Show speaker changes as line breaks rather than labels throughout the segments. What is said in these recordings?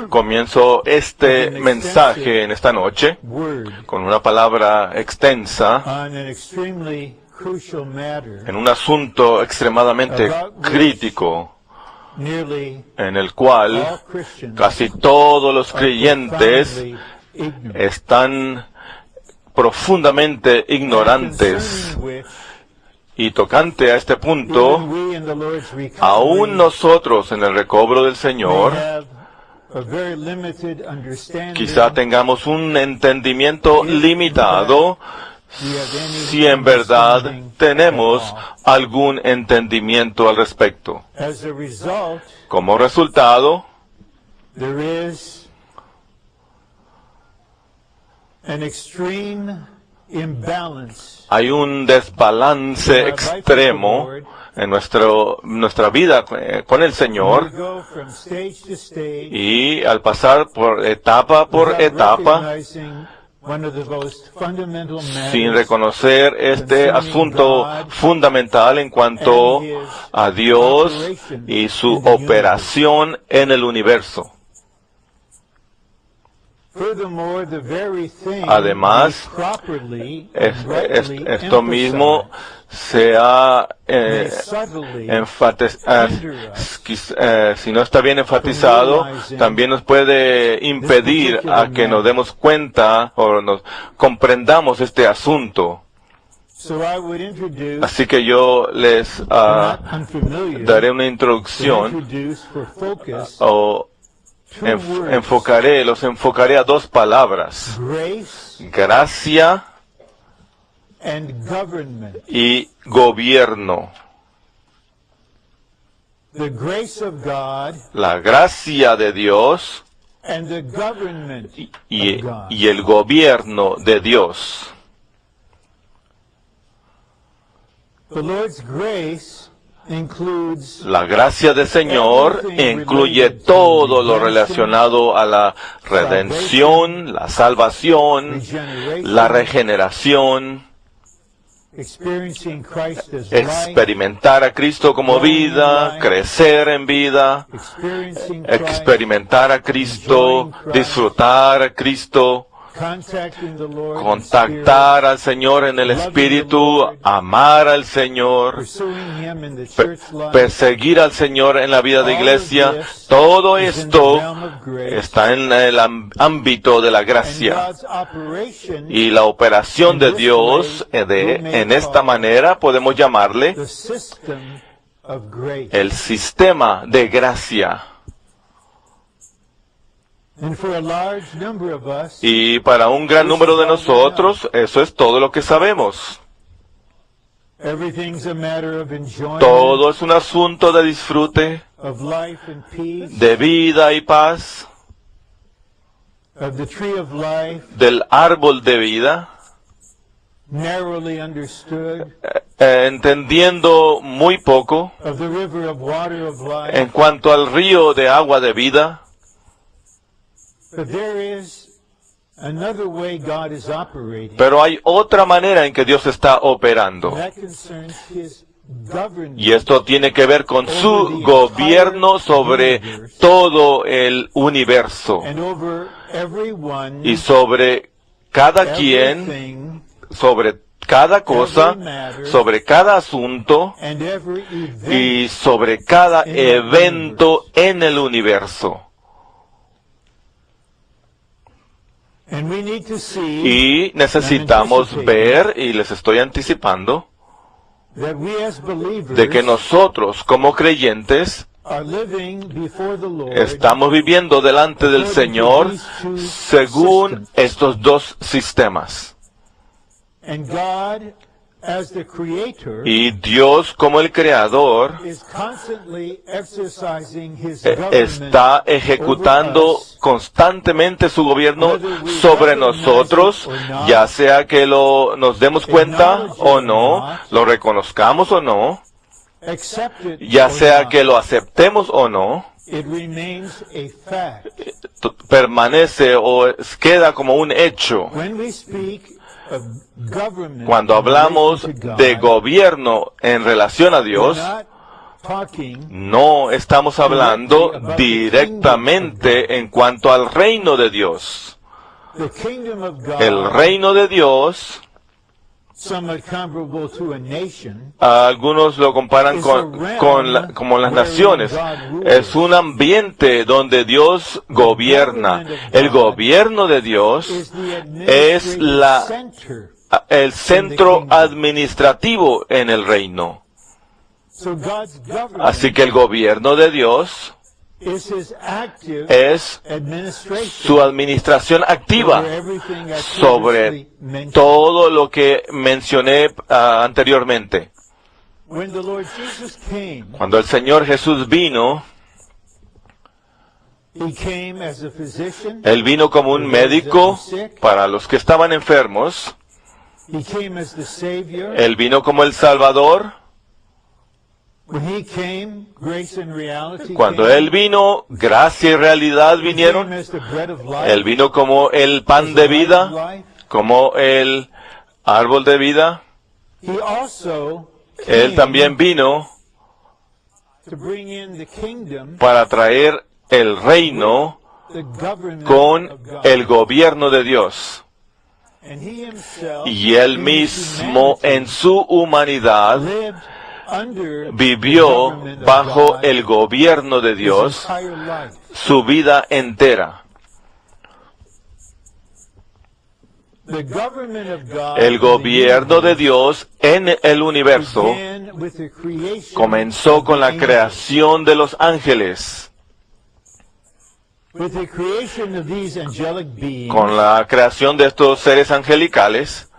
Comienzo este mensaje en esta noche con una palabra extensa en un asunto extremadamente crítico, en el cual casi todos los creyentes están profundamente ignorantes. Y tocante a este punto, aún nosotros en el recobro del Señor, quizá tengamos un entendimiento limitado, si en verdad tenemos algún entendimiento al respecto. Como resultado, hay un desbalance extremo en nuestra vida con el Señor, y al pasar por etapa, sin reconocer este asunto fundamental en cuanto a Dios y su operación en el universo. Además, esto mismo se ha si no está bien enfatizado, también nos puede impedir a que nos demos cuenta o nos comprendamos este asunto. Así que yo les daré una introducción o los enfocaré a dos palabras: gracia y gobierno. La gracia de Dios y el gobierno de Dios. La gracia del Señor incluye todo lo relacionado a la redención, la salvación, la regeneración, experimentar a Cristo como vida, crecer en vida, experimentar a Cristo, disfrutar a Cristo, contactar al Señor en el Espíritu, amar al Señor, perseguir al Señor en la vida de iglesia. Todo esto está en el ámbito de la gracia. Y la operación de Dios en esta manera podemos llamarle el sistema de gracia. Y para un gran número de nosotros, eso es todo lo que sabemos. Todo es un asunto de disfrute, de vida y paz, del árbol de vida, entendiendo muy poco en cuanto al río de agua de vida. Pero hay otra manera en que Dios está operando. Y esto tiene que ver con su gobierno sobre todo el universo. Y sobre cada quien, sobre cada cosa, sobre cada asunto y sobre cada evento en el universo. Y necesitamos ver, y les estoy anticipando, de que nosotros como creyentes estamos viviendo delante del Señor según estos dos sistemas. Y Dios, como el Creador, está ejecutando constantemente su gobierno sobre nosotros, ya sea que nos demos cuenta o no, lo reconozcamos o no, ya sea que lo aceptemos o no, permanece o queda como un hecho. Cuando hablamos de gobierno en relación a Dios, No estamos hablando directamente en cuanto al reino de Dios. El reino de Dios, algunos lo comparan como las naciones. Es un ambiente donde Dios gobierna. El gobierno de Dios es el centro administrativo en el reino. Así que el gobierno de Dios es su administración activa sobre todo lo que mencioné anteriormente. Cuando el Señor Jesús vino, Él vino como un médico para los que estaban enfermos. Él vino como el Salvador. Cuando Él vino, gracia y realidad vinieron. Él vino como el pan de vida, como el árbol de vida. Él también vino para traer el reino con el gobierno de Dios. Y Él mismo, en su humanidad, vivió bajo el gobierno de Dios su vida entera. El gobierno de Dios en el universo comenzó con la creación de los ángeles. Con la creación de estos seres angelicales,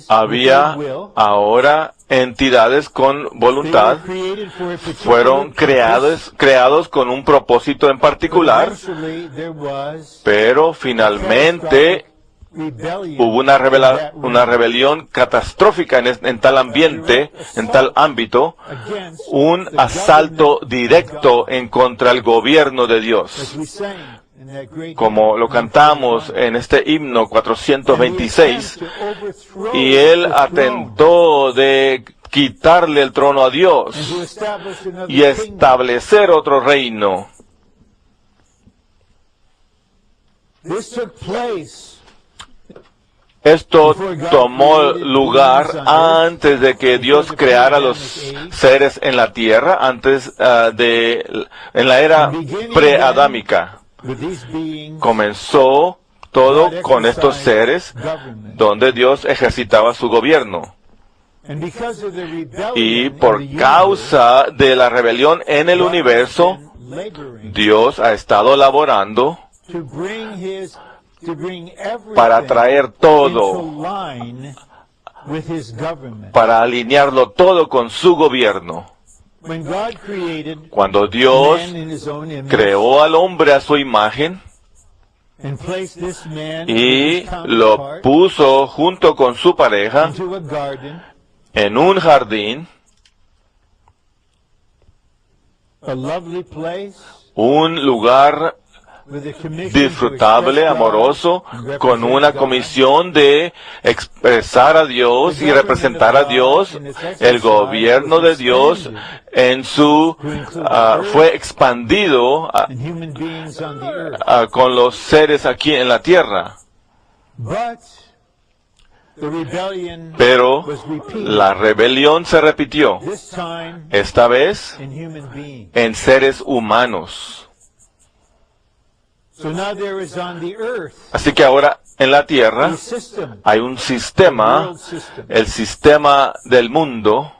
había ahora entidades con voluntad. Fueron creados con un propósito en particular, pero finalmente hubo una rebelión catastrófica en tal ambiente, en tal ámbito, un asalto directo en contra del gobierno de Dios. Como lo cantamos en este himno 426, y Él atentó de quitarle el trono a Dios y establecer otro reino. Esto tomó lugar antes de que Dios creara los seres en la tierra, en la era preadámica. Comenzó todo con estos seres donde Dios ejercitaba su gobierno. Y por causa de la rebelión en el universo, Dios ha estado laborando para traer todo, para alinearlo todo con su gobierno. Cuando Dios creó al hombre a su imagen y lo puso junto con su pareja en un jardín, un lugar disfrutable, amoroso, con una comisión de expresar a Dios y representar a Dios. El gobierno de Dios fue expandido con los seres aquí en la tierra. Pero la rebelión se repitió, esta vez en seres humanos. Así que ahora en la tierra hay un sistema, el sistema del mundo,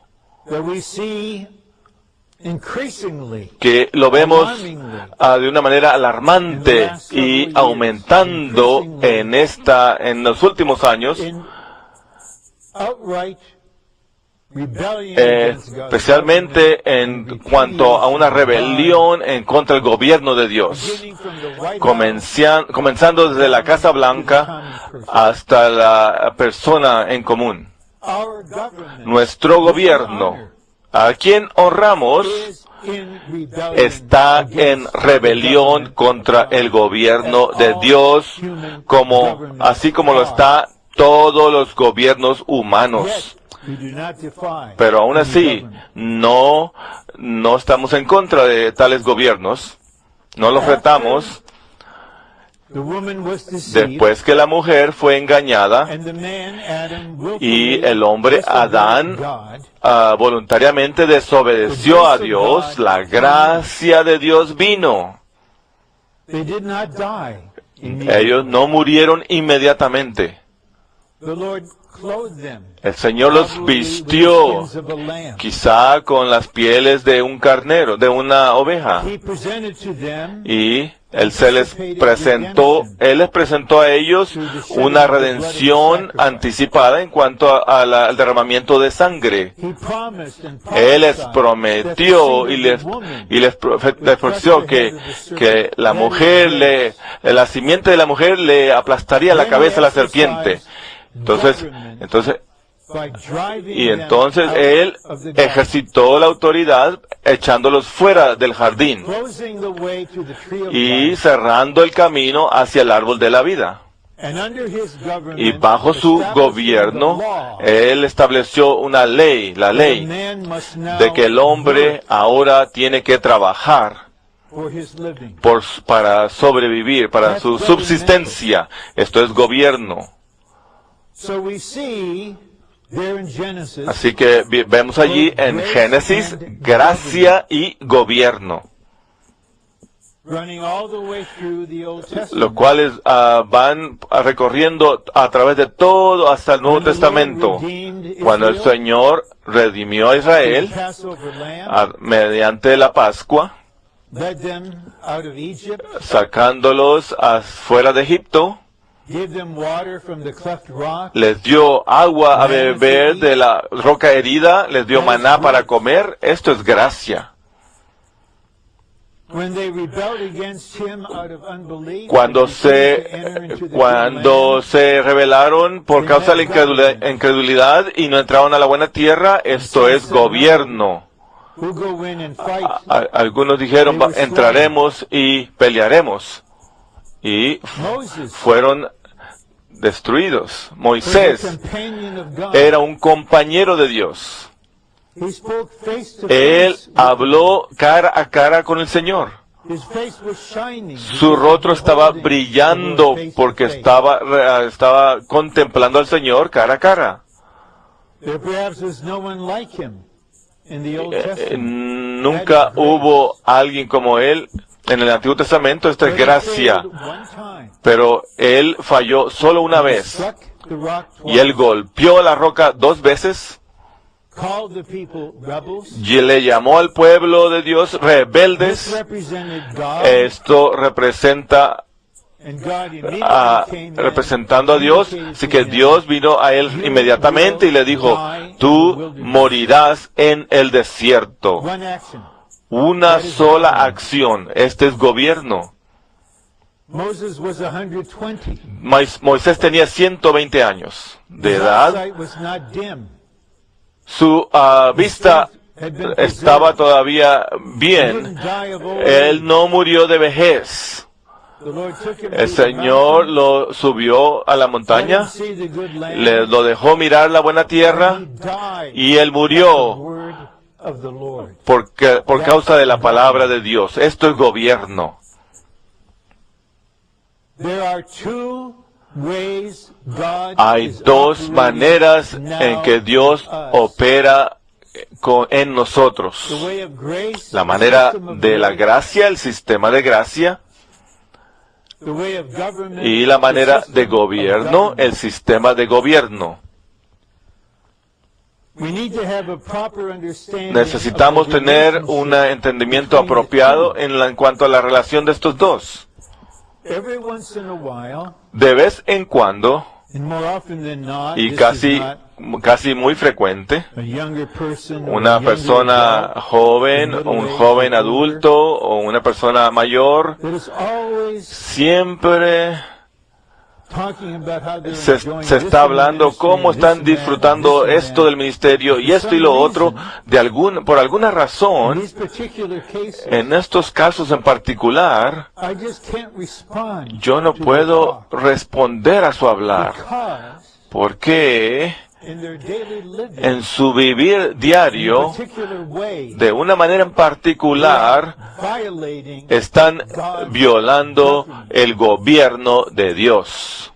que lo vemos de una manera alarmante y aumentando en los últimos años, especialmente en cuanto a una rebelión en contra del gobierno de Dios, comenzando desde la Casa Blanca hasta la persona en común. Nuestro gobierno, a quien honramos, está en rebelión contra el gobierno de Dios, así como lo está todos los gobiernos humanos. Pero aún así, no estamos en contra de tales gobiernos. No los retamos. Después que la mujer fue engañada y el hombre Adán voluntariamente desobedeció a Dios, la gracia de Dios vino. Ellos no murieron inmediatamente. El Señor los vistió, quizá con las pieles de un carnero, de una oveja. Y Él les presentó a ellos una redención anticipada en cuanto al derramamiento de sangre. Él les prometió y les profetizó que la mujer la simiente de la mujer le aplastaría la cabeza a la serpiente. Entonces Él ejercitó la autoridad echándolos fuera del jardín y cerrando el camino hacia el árbol de la vida. Y bajo su gobierno, Él estableció una ley, la ley de que el hombre ahora tiene que trabajar para sobrevivir, para su subsistencia. Esto es gobierno. Así que vemos allí en Génesis gracia y gobierno, los cuales van recorriendo a través de todo hasta el Nuevo Testamento. Cuando el Señor redimió a Israel mediante la Pascua, sacándolos afuera de Egipto, les dio agua a beber de la roca herida, les dio maná para comer. Esto es gracia. Cuando se rebelaron por causa de la incredulidad y no entraron a la buena tierra, esto es gobierno. Algunos dijeron, entraremos y pelearemos. Y fueron destruidos. Moisés era un compañero de Dios. Él habló cara a cara con el Señor. Su rostro estaba brillando porque estaba contemplando al Señor cara a cara. Nunca hubo alguien como él en el Antiguo Testamento. Esto es gracia. Pero él falló solo una vez. Y él golpeó la roca 2 veces. Y le llamó al pueblo de Dios rebeldes. Esto representando a Dios. Así que Dios vino a él inmediatamente y le dijo, tú morirás en el desierto. Una sola acción. Este es gobierno. Moisés tenía 120 años de edad. Su vista estaba todavía bien. Él no murió de vejez. El Señor lo subió a la montaña, lo dejó mirar la buena tierra y él murió por causa de la palabra de Dios. Esto es gobierno. Hay 2 maneras en que Dios opera en nosotros. La manera de la gracia, el sistema de gracia, y la manera de gobierno, el sistema de gobierno. Necesitamos tener un entendimiento apropiado en cuanto a la relación de estos dos. De vez en cuando, y casi muy frecuente, una persona joven, un joven adulto o una persona mayor siempre se está hablando cómo están disfrutando esto del ministerio y esto y lo otro por alguna razón. En estos casos en particular, yo no puedo responder a su hablar porque en su vivir diario, de una manera en particular, están violando el gobierno de Dios.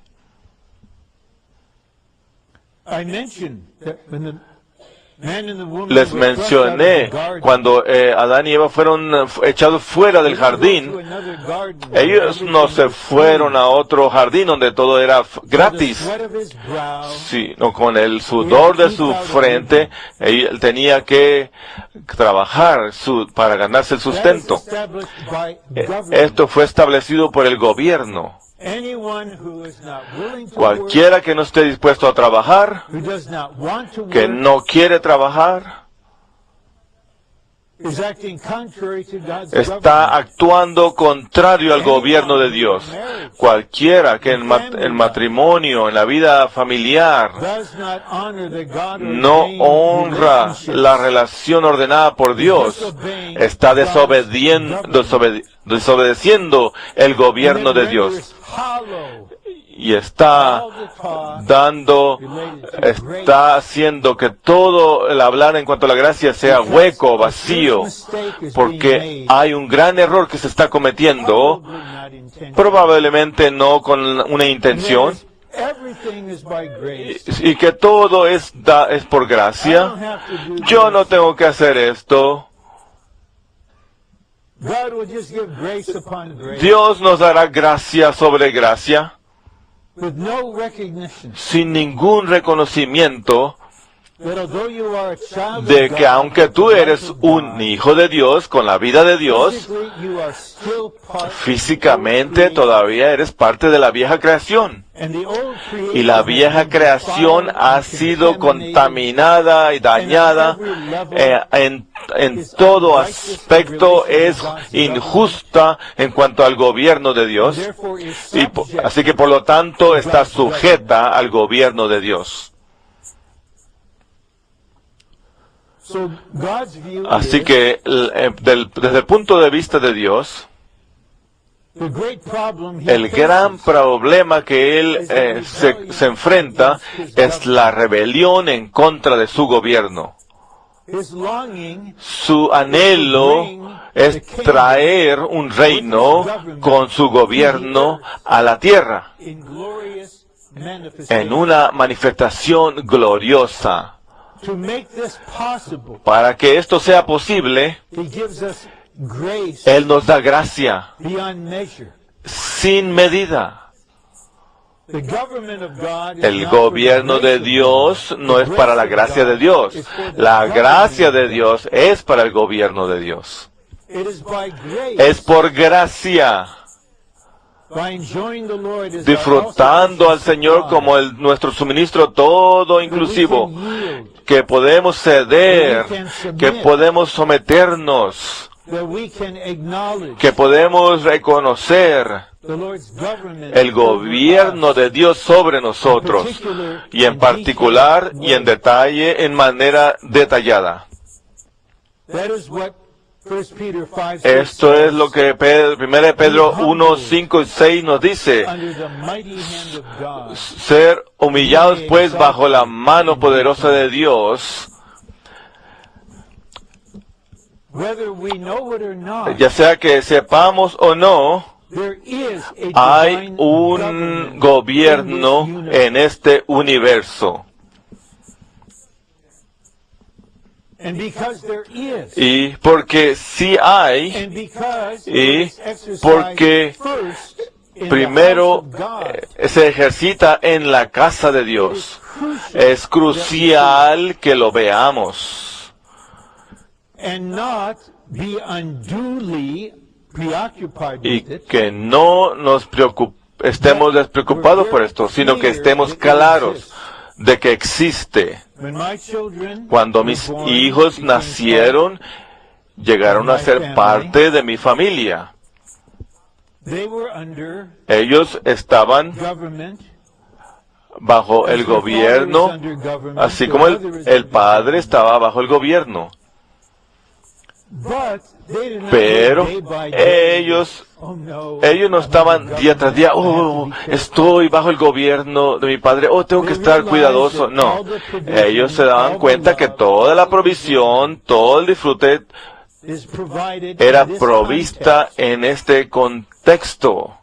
Les mencioné cuando Adán y Eva fueron echados fuera del jardín. Ellos no se fueron a otro jardín donde todo era gratis, sino con el sudor de su frente. Él tenía que trabajar para ganarse el sustento. Esto fue establecido por el gobierno. Cualquiera que no esté dispuesto a trabajar, que no quiere trabajar, está actuando contrario al gobierno de Dios. Cualquiera que en matrimonio, en la vida familiar, no honra la relación ordenada por Dios, está desobedeciendo el gobierno de Dios. Y está haciendo que todo el hablar en cuanto a la gracia sea hueco, vacío, porque hay un gran error que se está cometiendo, probablemente no con una intención, y que todo es por gracia. Yo no tengo que hacer esto. Dios nos dará gracia sobre gracia, sin ningún reconocimiento de que aunque tú eres un hijo de Dios, con la vida de Dios, físicamente todavía eres parte de la vieja creación. Y la vieja creación ha sido contaminada y dañada en todo aspecto, es injusta en cuanto al gobierno de Dios. Así que por lo tanto está sujeta al gobierno de Dios. Así que desde el punto de vista de Dios, el gran problema que él se enfrenta es la rebelión en contra de su gobierno. Su anhelo es traer un reino con su gobierno a la tierra en una manifestación gloriosa. Para que esto sea posible, Él nos da gracia sin medida. El gobierno de Dios no es para la gracia de Dios. La gracia de Dios es para el gobierno de Dios. Es por gracia, disfrutando al Señor como nuestro suministro todo inclusivo, que podemos ceder, que podemos someternos, que podemos reconocer el gobierno de Dios sobre nosotros, y en particular y en detalle, en manera detallada. Esto es lo que 1 Pedro 1, 5 y 6 nos dice. Ser humillados pues bajo la mano poderosa de Dios, ya sea que sepamos o no, hay un gobierno en este universo. Y porque sí hay, y porque primero se ejercita en la casa de Dios, es crucial que lo veamos y que no nos estemos despreocupados por esto, sino que estemos claros de que existe. Cuando mis hijos nacieron, llegaron a ser parte de mi familia. Ellos estaban bajo el gobierno, así como el padre estaba bajo el gobierno. Pero ellos no estaban día tras día, estoy bajo el gobierno de mi padre, tengo que estar cuidadoso. No, ellos se daban cuenta que toda la provisión, todo el disfrute era provista en este contexto,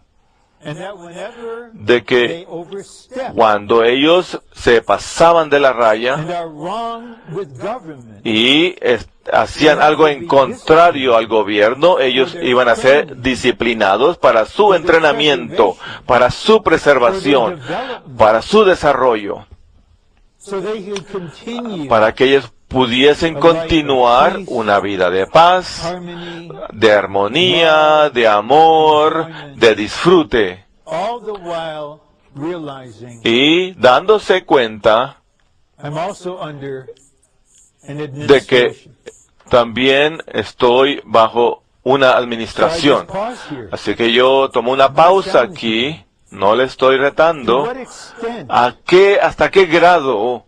de que cuando ellos se pasaban de la raya y hacían algo en contrario al gobierno, ellos iban a ser disciplinados para su entrenamiento, para su preservación, para su desarrollo, para que ellos pudiesen continuar una vida de paz, de armonía, de amor, de disfrute, y dándose cuenta de que también estoy bajo una administración. Así que yo tomo una pausa aquí, no le estoy retando. ¿Hasta qué grado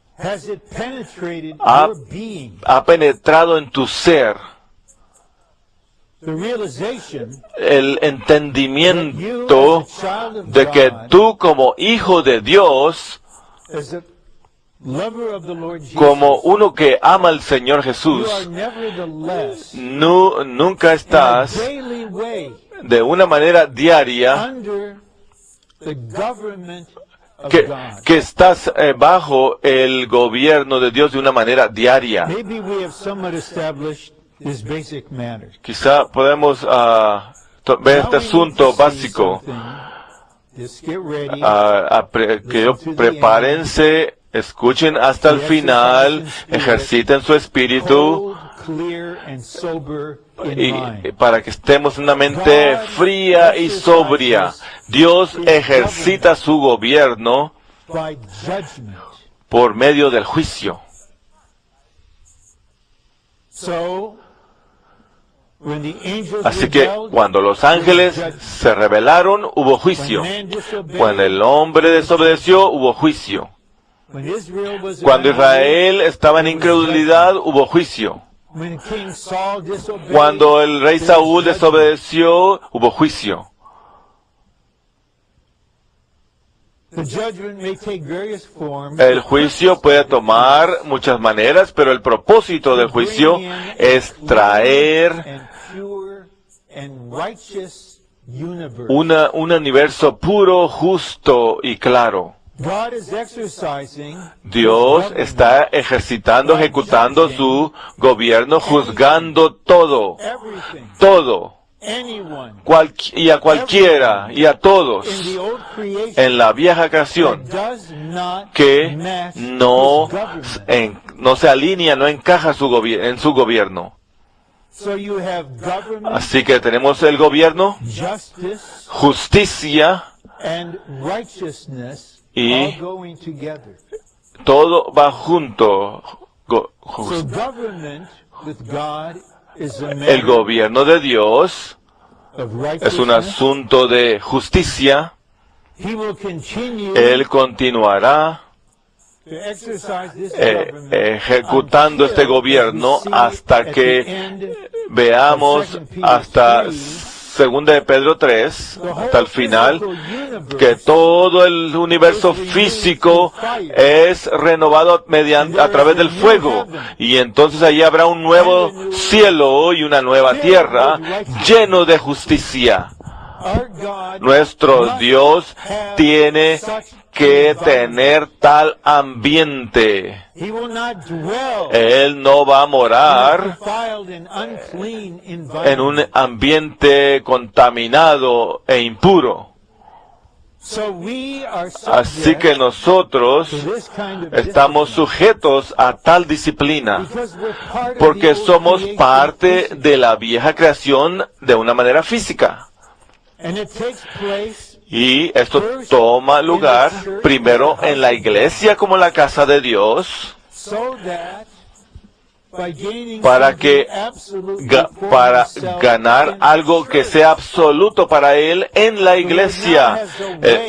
ha penetrado en tu ser el entendimiento de que tú, como hijo de Dios, como uno que ama al Señor Jesús, nunca estás de una manera diaria que estás bajo el gobierno de Dios de una manera diaria? Quizá podemos ver este asunto básico. Prepárense, escuchen hasta el final, ejerciten su espíritu, y para que estemos en una mente fría y sobria. Dios ejercita su gobierno por medio del juicio. Así que cuando los ángeles se rebelaron, hubo juicio. Cuando el hombre desobedeció, hubo juicio. Cuando Israel estaba en incredulidad, hubo juicio. Cuando el rey Saúl desobedeció, hubo juicio. El juicio puede tomar muchas maneras, pero el propósito del juicio es traer un universo puro, justo y claro. Dios está ejecutando su gobierno, juzgando todo, y a cualquiera, y a todos, en la vieja creación, que no se alinea, no encaja en su gobierno. Así que tenemos el gobierno, justicia, y todo va junto. El gobierno de Dios es un asunto de justicia. Él continuará ejecutando este gobierno hasta que veamos hasta 2 de Pedro 3, hasta el final, que todo el universo físico es renovado a través del fuego. Y entonces allí habrá un nuevo cielo y una nueva tierra lleno de justicia. Nuestro Dios tiene que tener tal ambiente. Él no va a morar en un ambiente contaminado e impuro. Así que nosotros estamos sujetos a tal disciplina, porque somos parte de la vieja creación de una manera física. Y esto toma lugar primero en la iglesia como la casa de Dios, para ganar algo que sea absoluto para él en la iglesia,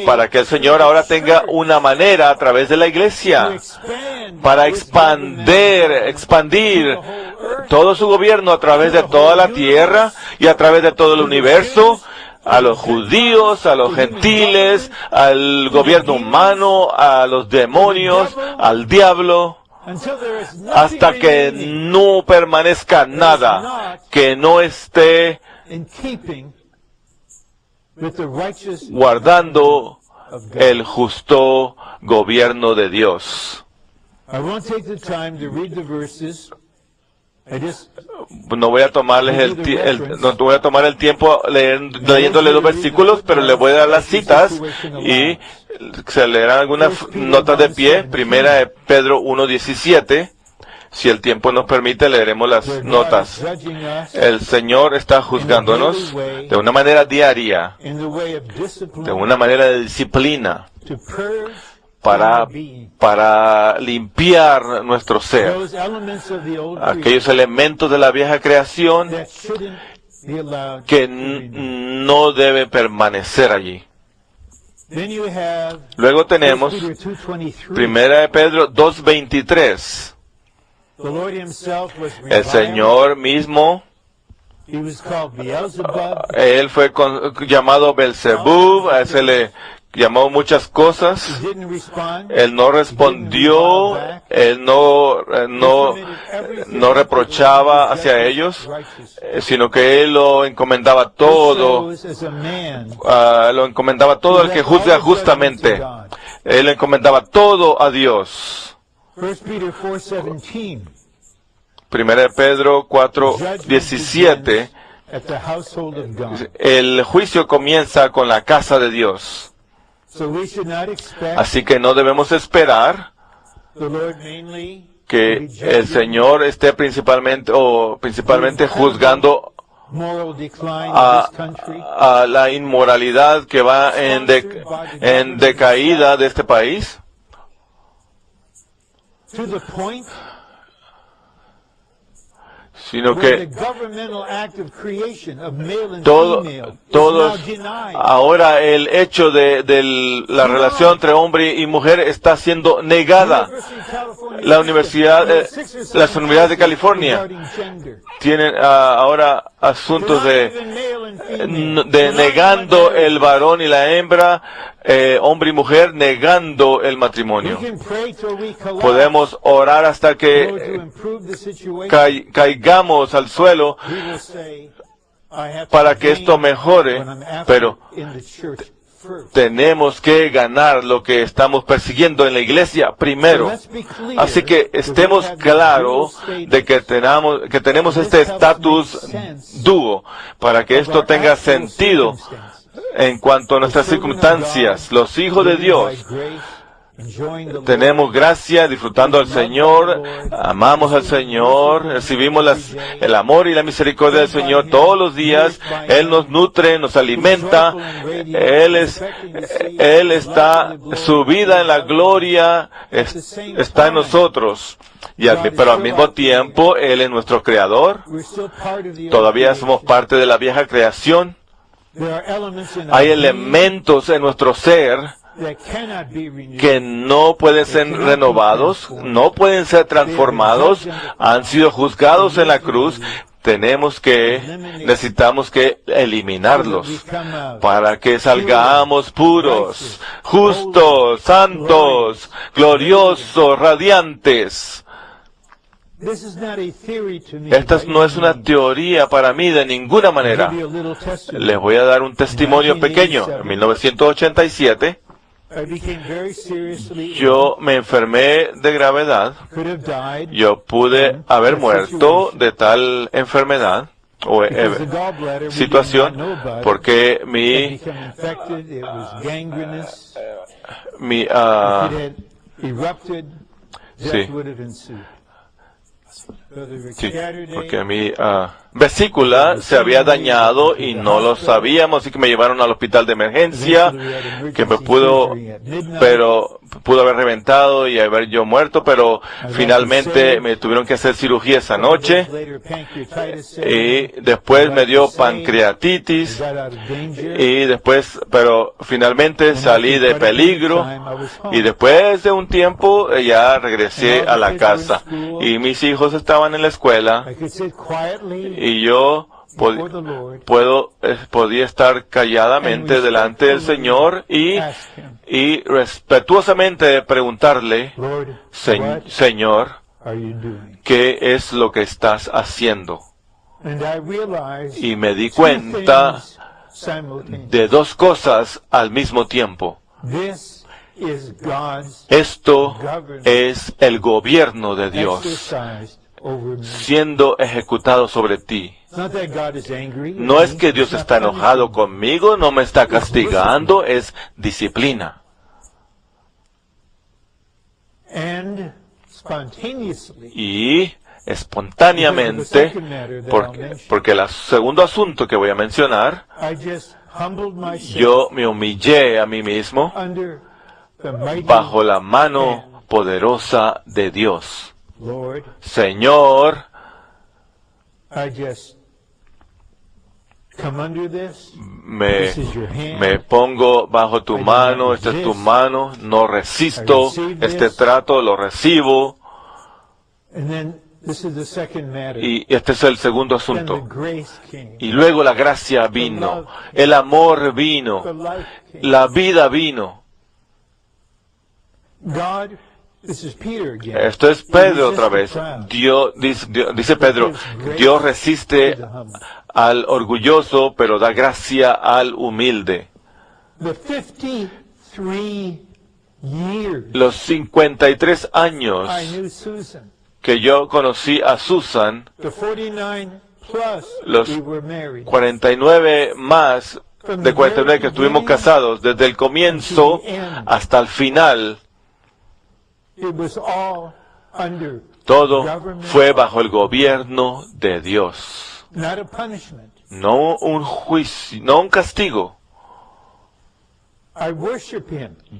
para que el Señor ahora tenga una manera a través de la iglesia para expandir todo su gobierno a través de toda la tierra y a través de todo el universo, a los judíos, a los gentiles, al gobierno humano, a los demonios, al diablo, hasta que no permanezca nada que no esté guardando el justo gobierno de Dios. No voy a tomarles no voy a tomar el tiempo leyéndole los versículos, pero les voy a dar las citas y se leerán algunas notas de pie. Primera de Pedro 1:17. Si el tiempo nos permite, leeremos las notas. El Señor está juzgándonos de una manera diaria, de una manera de disciplina, para limpiar nuestro ser. Aquellos elementos de la vieja creación que no deben permanecer allí. Luego tenemos Primera de Pedro 2:23. El Señor mismo, Él fue llamado Belzebub, a ese le llamó muchas cosas. Él no respondió, Él no reprochaba hacia ellos, sino que Él lo encomendaba todo, al que juzga justamente. Él encomendaba todo a Dios. Primera de Pedro 4:17. El juicio comienza con la casa de Dios. Así que no debemos esperar que el Señor esté principalmente juzgando a la inmoralidad que va en decaída de este país, sino que ahora el hecho de la relación entre hombre y mujer está siendo negada. Las universidades de California tienen ahora asuntos de negando el varón y la hembra, hombre y mujer, negando el matrimonio. Podemos orar hasta que caigamos al suelo para que esto mejore, pero tenemos que ganar lo que estamos persiguiendo en la iglesia primero. Así que estemos claros de que tenemos este estatus dúo para que esto tenga sentido en cuanto a nuestras circunstancias. Los hijos de Dios tenemos gracia, disfrutando al Señor, amamos al Señor, recibimos el amor y la misericordia del Señor todos los días. Él nos nutre, nos alimenta. Su vida en la gloria está en nosotros. Pero al mismo tiempo, Él es nuestro Creador. Todavía somos parte de la vieja creación. Hay elementos en nuestro ser que no pueden ser renovados, no pueden ser transformados, han sido juzgados en la cruz. Necesitamos que eliminarlos para que salgamos puros, justos, santos, gloriosos, radiantes. Esta no es una teoría para mí de ninguna manera. Les voy a dar un testimonio pequeño. En 1987, yo me enfermé de gravedad. Yo pude haber muerto de tal enfermedad o situación porque porque mi vesícula se había dañado y no lo sabíamos, así que me llevaron al hospital de emergencia, pero pudo haber reventado y haber yo muerto, pero finalmente me tuvieron que hacer cirugía esa noche. Y después me dio pancreatitis. Y después, pero finalmente salí de peligro. Y después de un tiempo ya regresé a la casa. Y mis hijos estaban en la escuela. Y yo podía estar calladamente delante del Señor y respetuosamente preguntarle, Señor, ¿qué es lo que estás haciendo? Y me di cuenta de dos cosas al mismo tiempo. Esto es el gobierno de Dios siendo ejecutado sobre ti. No es que Dios está enojado conmigo, no me está castigando, es disciplina. Y espontáneamente, porque el segundo asunto que voy a mencionar, yo me humillé a mí mismo bajo la mano poderosa de Dios. Señor, me pongo bajo tu mano, esta es tu mano, no resisto este trato, lo recibo. Y este es el segundo asunto. Y luego la gracia vino, el amor vino, la vida vino. Esto es Pedro otra vez. Dice Pedro, Dios resiste al orgulloso, pero da gracia al humilde. Los 53 años que yo conocí a Susan, los 49 más de 49 que estuvimos casados, desde el comienzo hasta el final, todo fue bajo el gobierno de Dios. No un juicio, no un castigo.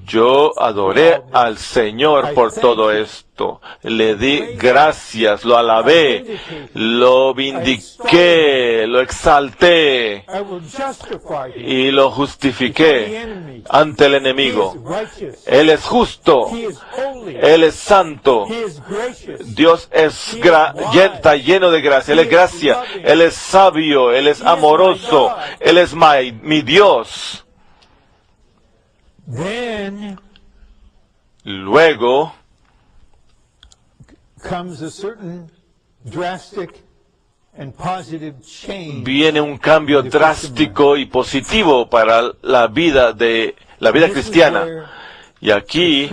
Yo adoré al Señor por todo esto. Le di gracias, lo alabé, lo vindiqué, lo exalté y lo justifiqué ante el enemigo. Él es justo, Él es santo, Dios está lleno de gracia, Él es gracia, Él es sabio, Él es amoroso, Él es mi Dios. Luego viene un cambio drástico y positivo para la vida cristiana. Y aquí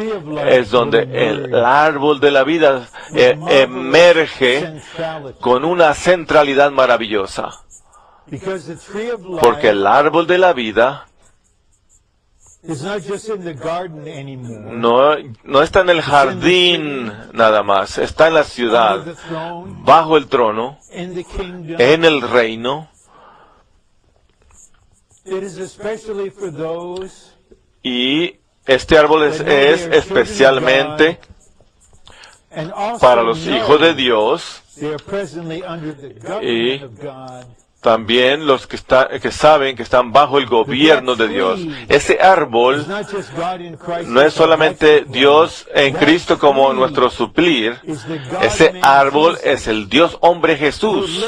es donde el árbol de la vida emerge con una centralidad maravillosa. Porque el árbol de la vida no está en el jardín nada más, está en la ciudad, bajo el trono, en el reino. Y este árbol es especialmente para los hijos de Dios y también los que saben que están bajo el gobierno de Dios. Ese árbol no es solamente Dios en Cristo como nuestro suplir. Ese árbol es el Dios hombre Jesús,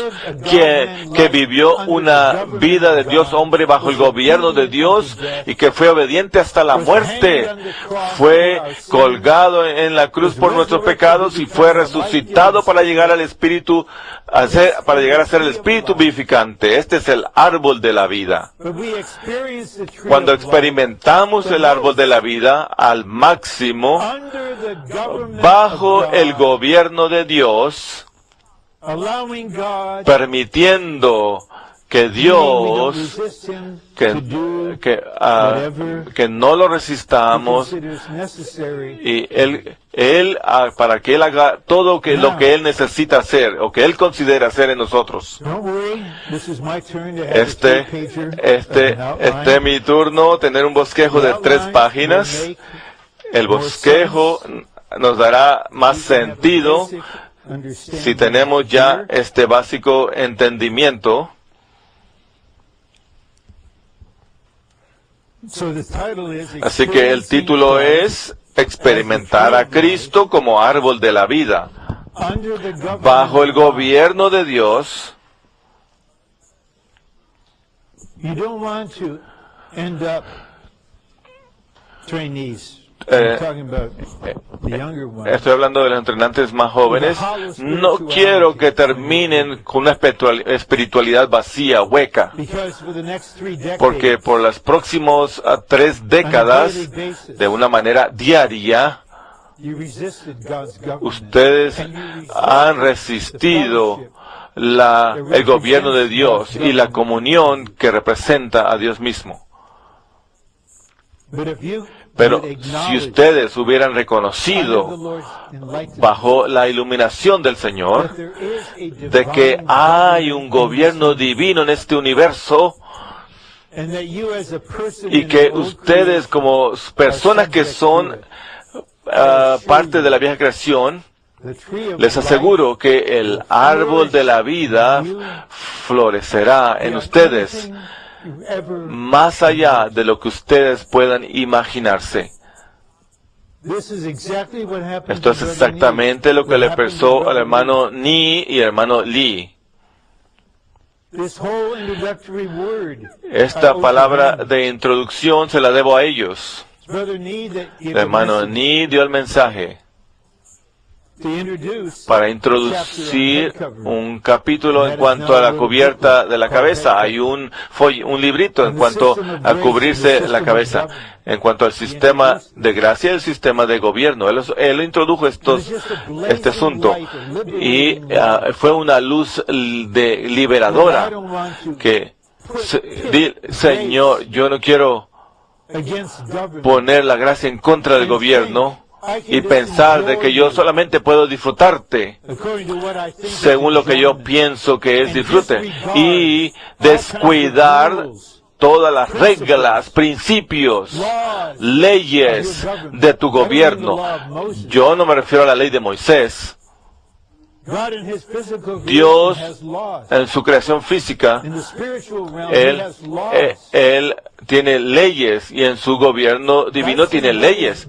que vivió una vida de Dios hombre bajo el gobierno de Dios y que fue obediente hasta la muerte. Fue colgado en la cruz por nuestros pecados y fue resucitado para llegar al Espíritu, para llegar a ser el Espíritu vivificante. Este es el árbol de la vida. Cuando experimentamos el árbol de la vida al máximo, bajo el gobierno de Dios, permitiendo que Dios, que no lo resistamos, y para que Él haga todo lo que Él necesita hacer, o que Él considera hacer en nosotros. Este es mi turno, tener un bosquejo de 3 páginas. El bosquejo nos dará más sentido si tenemos ya este básico entendimiento. Así que el título es Experimentar a Cristo como árbol de la vida. Bajo el gobierno de Dios, estoy hablando de los entrenantes más jóvenes. No quiero que terminen con una espiritualidad vacía, hueca, porque por las próximas 3 décadas, de una manera diaria, ustedes han resistido el gobierno de Dios y la comunión que representa a Dios mismo. Pero si ustedes hubieran reconocido bajo la iluminación del Señor de que hay un gobierno divino en este universo y que ustedes como personas que son parte de la vieja creación, les aseguro que el árbol de la vida florecerá en ustedes más allá de lo que ustedes puedan imaginarse. Esto es exactamente lo que le pasó al hermano Ni y al hermano Lee. Esta palabra de introducción se la debo a ellos. El hermano Ni dio el mensaje para introducir un capítulo en cuanto a la cubierta de la cabeza. Hay un librito en cuanto a cubrirse la cabeza, en cuanto al sistema de gracia y el sistema de gobierno. Él introdujo este asunto y fue una luz liberadora que, Señor, yo no quiero poner la gracia en contra del gobierno y pensar de que yo solamente puedo disfrutarte según lo que yo pienso que es disfrute y descuidar todas las reglas, principios, leyes de tu gobierno. Yo no me refiero a la ley de Moisés. Dios, en su creación física, Él tiene leyes y en su gobierno divino tiene leyes.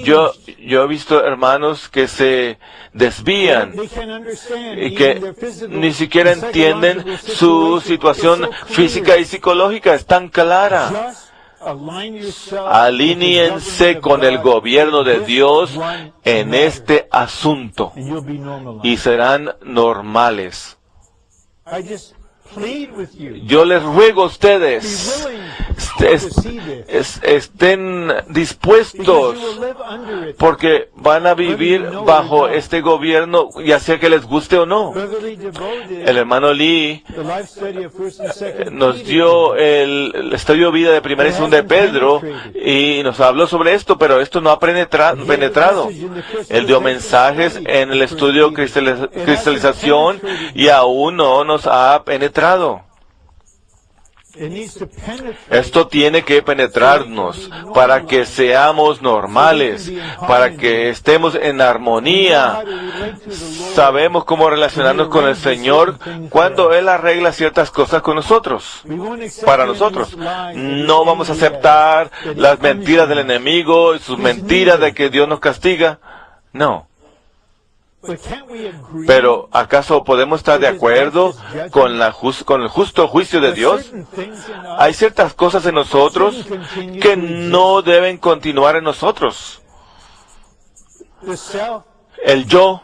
Yo he visto hermanos que se desvían y que ni siquiera entienden su situación física y psicológica. Es tan clara. Alíñense con el gobierno de Dios en este asunto y serán normales. Yo les ruego a ustedes, estén dispuestos, porque van a vivir bajo este gobierno, ya sea que les guste o no. El hermano Lee nos dio el estudio de vida de primera y segunda de Pedro y nos habló sobre esto, pero esto no ha penetrado. Él dio mensajes en el estudio cristalización y aún no nos ha penetrado. Esto tiene que penetrarnos para que seamos normales, para que estemos en armonía. Sabemos cómo relacionarnos con el Señor cuando Él arregla ciertas cosas con nosotros, para nosotros. No vamos a aceptar las mentiras del enemigo y sus mentiras de que Dios nos castiga. No. Pero ¿acaso podemos estar de acuerdo con el justo juicio de Dios? Hay ciertas cosas en nosotros que no deben continuar en nosotros. El yo,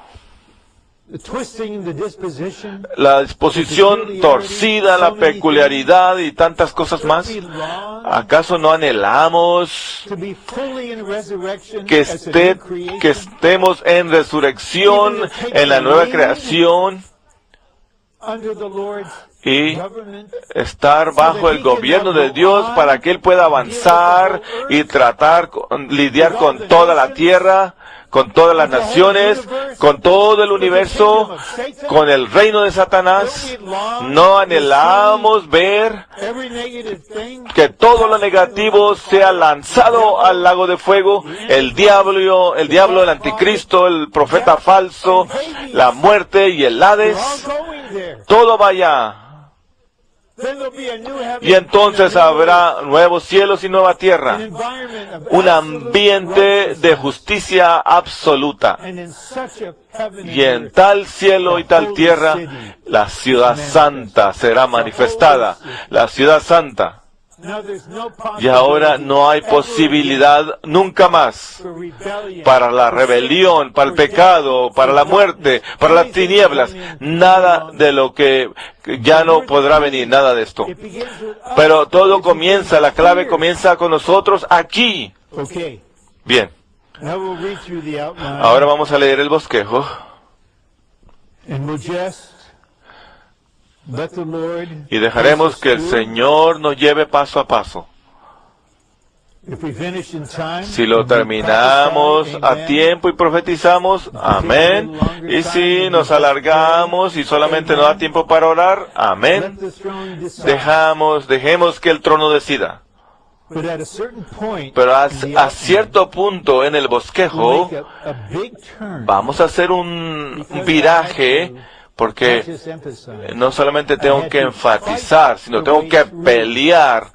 la disposición torcida, la peculiaridad y tantas cosas más. ¿Acaso no anhelamos que estemos en resurrección, en la nueva creación y estar bajo el gobierno de Dios para que Él pueda avanzar y lidiar con toda la tierra con todas las naciones, con todo el universo, con el reino de Satanás. No anhelamos ver que todo lo negativo sea lanzado al lago de fuego. El diablo, el anticristo, el profeta falso, la muerte y el Hades, todo vaya. Y entonces habrá nuevos cielos y nueva tierra, un ambiente de justicia absoluta. Y en tal cielo y tal tierra, la ciudad santa será manifestada, la ciudad santa. Y ahora no hay posibilidad nunca más para la rebelión, para el pecado, para la muerte, para las tinieblas. Nada de lo que ya no podrá venir, nada de esto. Pero todo comienza, la clave comienza con nosotros aquí. Bien. Ahora vamos a leer el bosquejo. Y dejaremos que el Señor nos lleve paso a paso. Si lo terminamos a tiempo y profetizamos, amén. Y si nos alargamos y solamente no da tiempo para orar, amén. Dejemos que el trono decida. Pero a cierto punto en el bosquejo vamos a hacer un viraje, porque no solamente tengo que enfatizar, sino tengo que pelear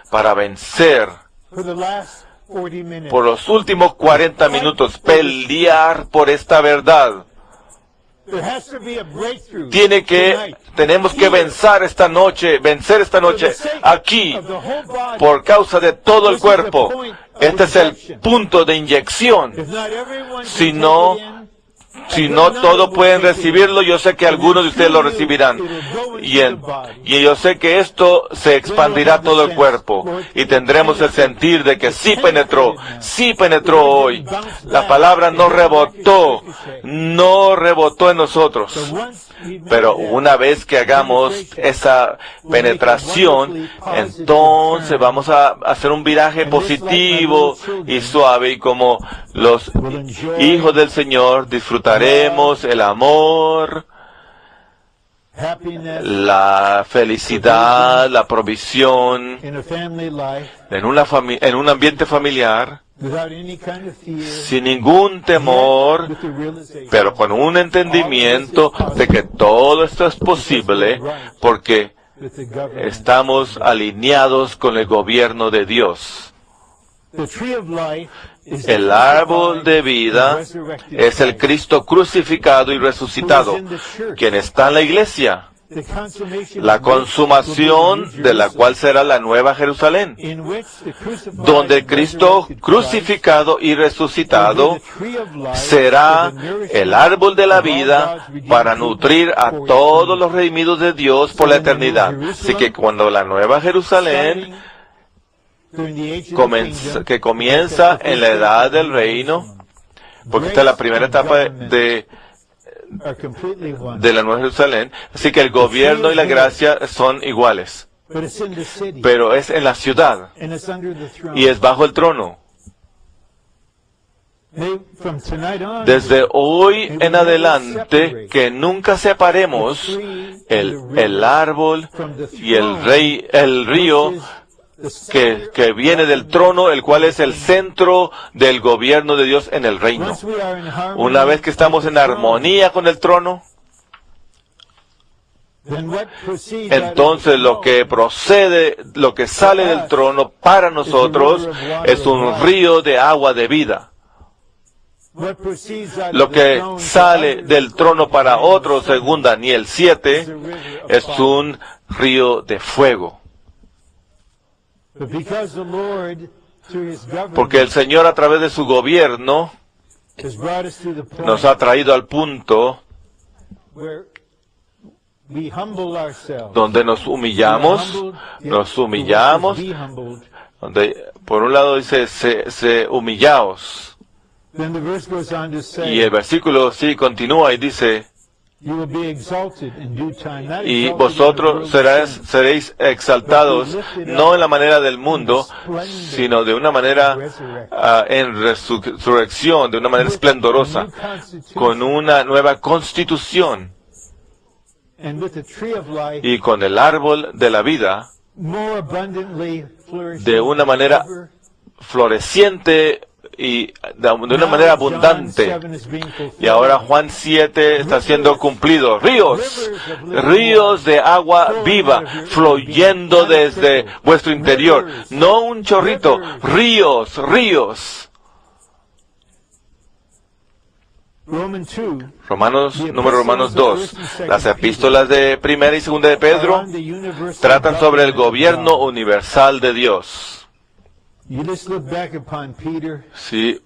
para vencer. Por los últimos 40 minutos, pelear por esta verdad. Tenemos que vencer esta noche aquí, por causa de todo el cuerpo. Este es el punto de inyección. Si no todos pueden recibirlo, yo sé que algunos de ustedes lo recibirán. Y yo sé que esto se expandirá a todo el cuerpo. Y tendremos el sentir de que sí penetró hoy. La palabra no rebotó en nosotros. Pero una vez que hagamos esa penetración, entonces vamos a hacer un viraje positivo y suave, y como los hijos del Señor disfrutaremos el amor, la felicidad, la provisión en un ambiente familiar, sin ningún temor, pero con un entendimiento de que todo esto es posible porque estamos alineados con el gobierno de Dios. El árbol de vida es el Cristo crucificado y resucitado, quien está en la iglesia, la consumación de la cual será la nueva Jerusalén, donde el Cristo crucificado y resucitado será el árbol de la vida para nutrir a todos los redimidos de Dios por la eternidad. Así que cuando la nueva Jerusalén que comienza en la edad del reino, porque esta es la primera etapa de la Nueva Jerusalén, así que el gobierno y la gracia son iguales, pero es en la ciudad y es bajo el trono. Desde hoy en adelante, que nunca separemos el árbol y el río que viene del trono, el cual es el centro del gobierno de Dios en el reino. Una vez que estamos en armonía con el trono, entonces lo que sale del trono para nosotros es un río de agua de vida. Lo que sale del trono para otros, según Daniel 7, es un río de fuego. Porque el Señor, a través de su gobierno, nos ha traído al punto donde nos humillamos, donde por un lado dice, se humillaos. Y el versículo sí continúa y dice, y vosotros seréis exaltados, no en la manera del mundo, sino de una manera en resurrección, de una manera esplendorosa, con una nueva constitución y con el árbol de la vida de una manera floreciente y de una manera abundante. Y ahora Juan 7 está siendo cumplido. Ríos de agua viva fluyendo desde vuestro interior. No un chorrito, ríos. Romanos 2. Las epístolas de primera y segunda de Pedro tratan sobre el gobierno universal de Dios. Si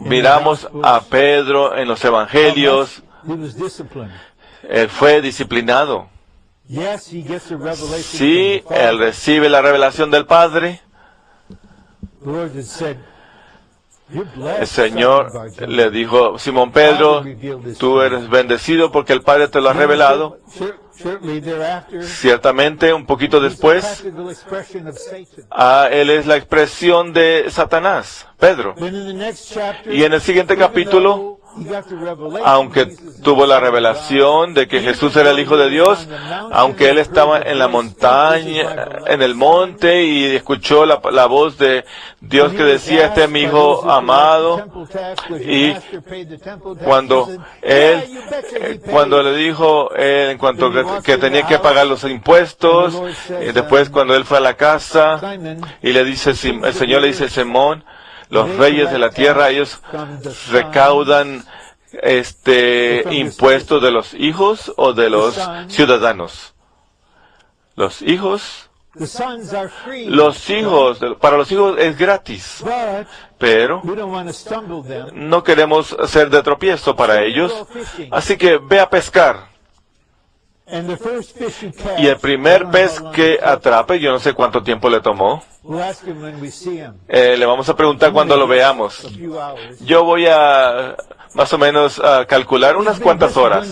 miramos a Pedro en los evangelios, él fue disciplinado. Sí, él recibe la revelación del Padre. El Señor le dijo, Simón Pedro, tú eres bendecido porque el Padre te lo ha revelado. Ciertamente, un poquito después, él es la expresión de Satanás, Pedro. Y en el siguiente capítulo, aunque tuvo la revelación de que Jesús era el Hijo de Dios, aunque él estaba en la montaña, en el monte, y escuchó la voz de Dios que decía, este es mi Hijo amado, y cuando le dijo, en cuanto que tenía que pagar los impuestos, y después cuando él fue a la casa, y le dice, el Señor le dice, Simón, los reyes de la tierra, ellos recaudan impuestos de los hijos o de los ciudadanos. Los hijos, para los hijos es gratis, pero no queremos ser de tropiezo para ellos, así que ve a pescar. Y el primer pez que atrape, yo no sé cuánto tiempo le tomó, le vamos a preguntar cuando lo veamos. Yo voy a más o menos calcular unas cuantas horas.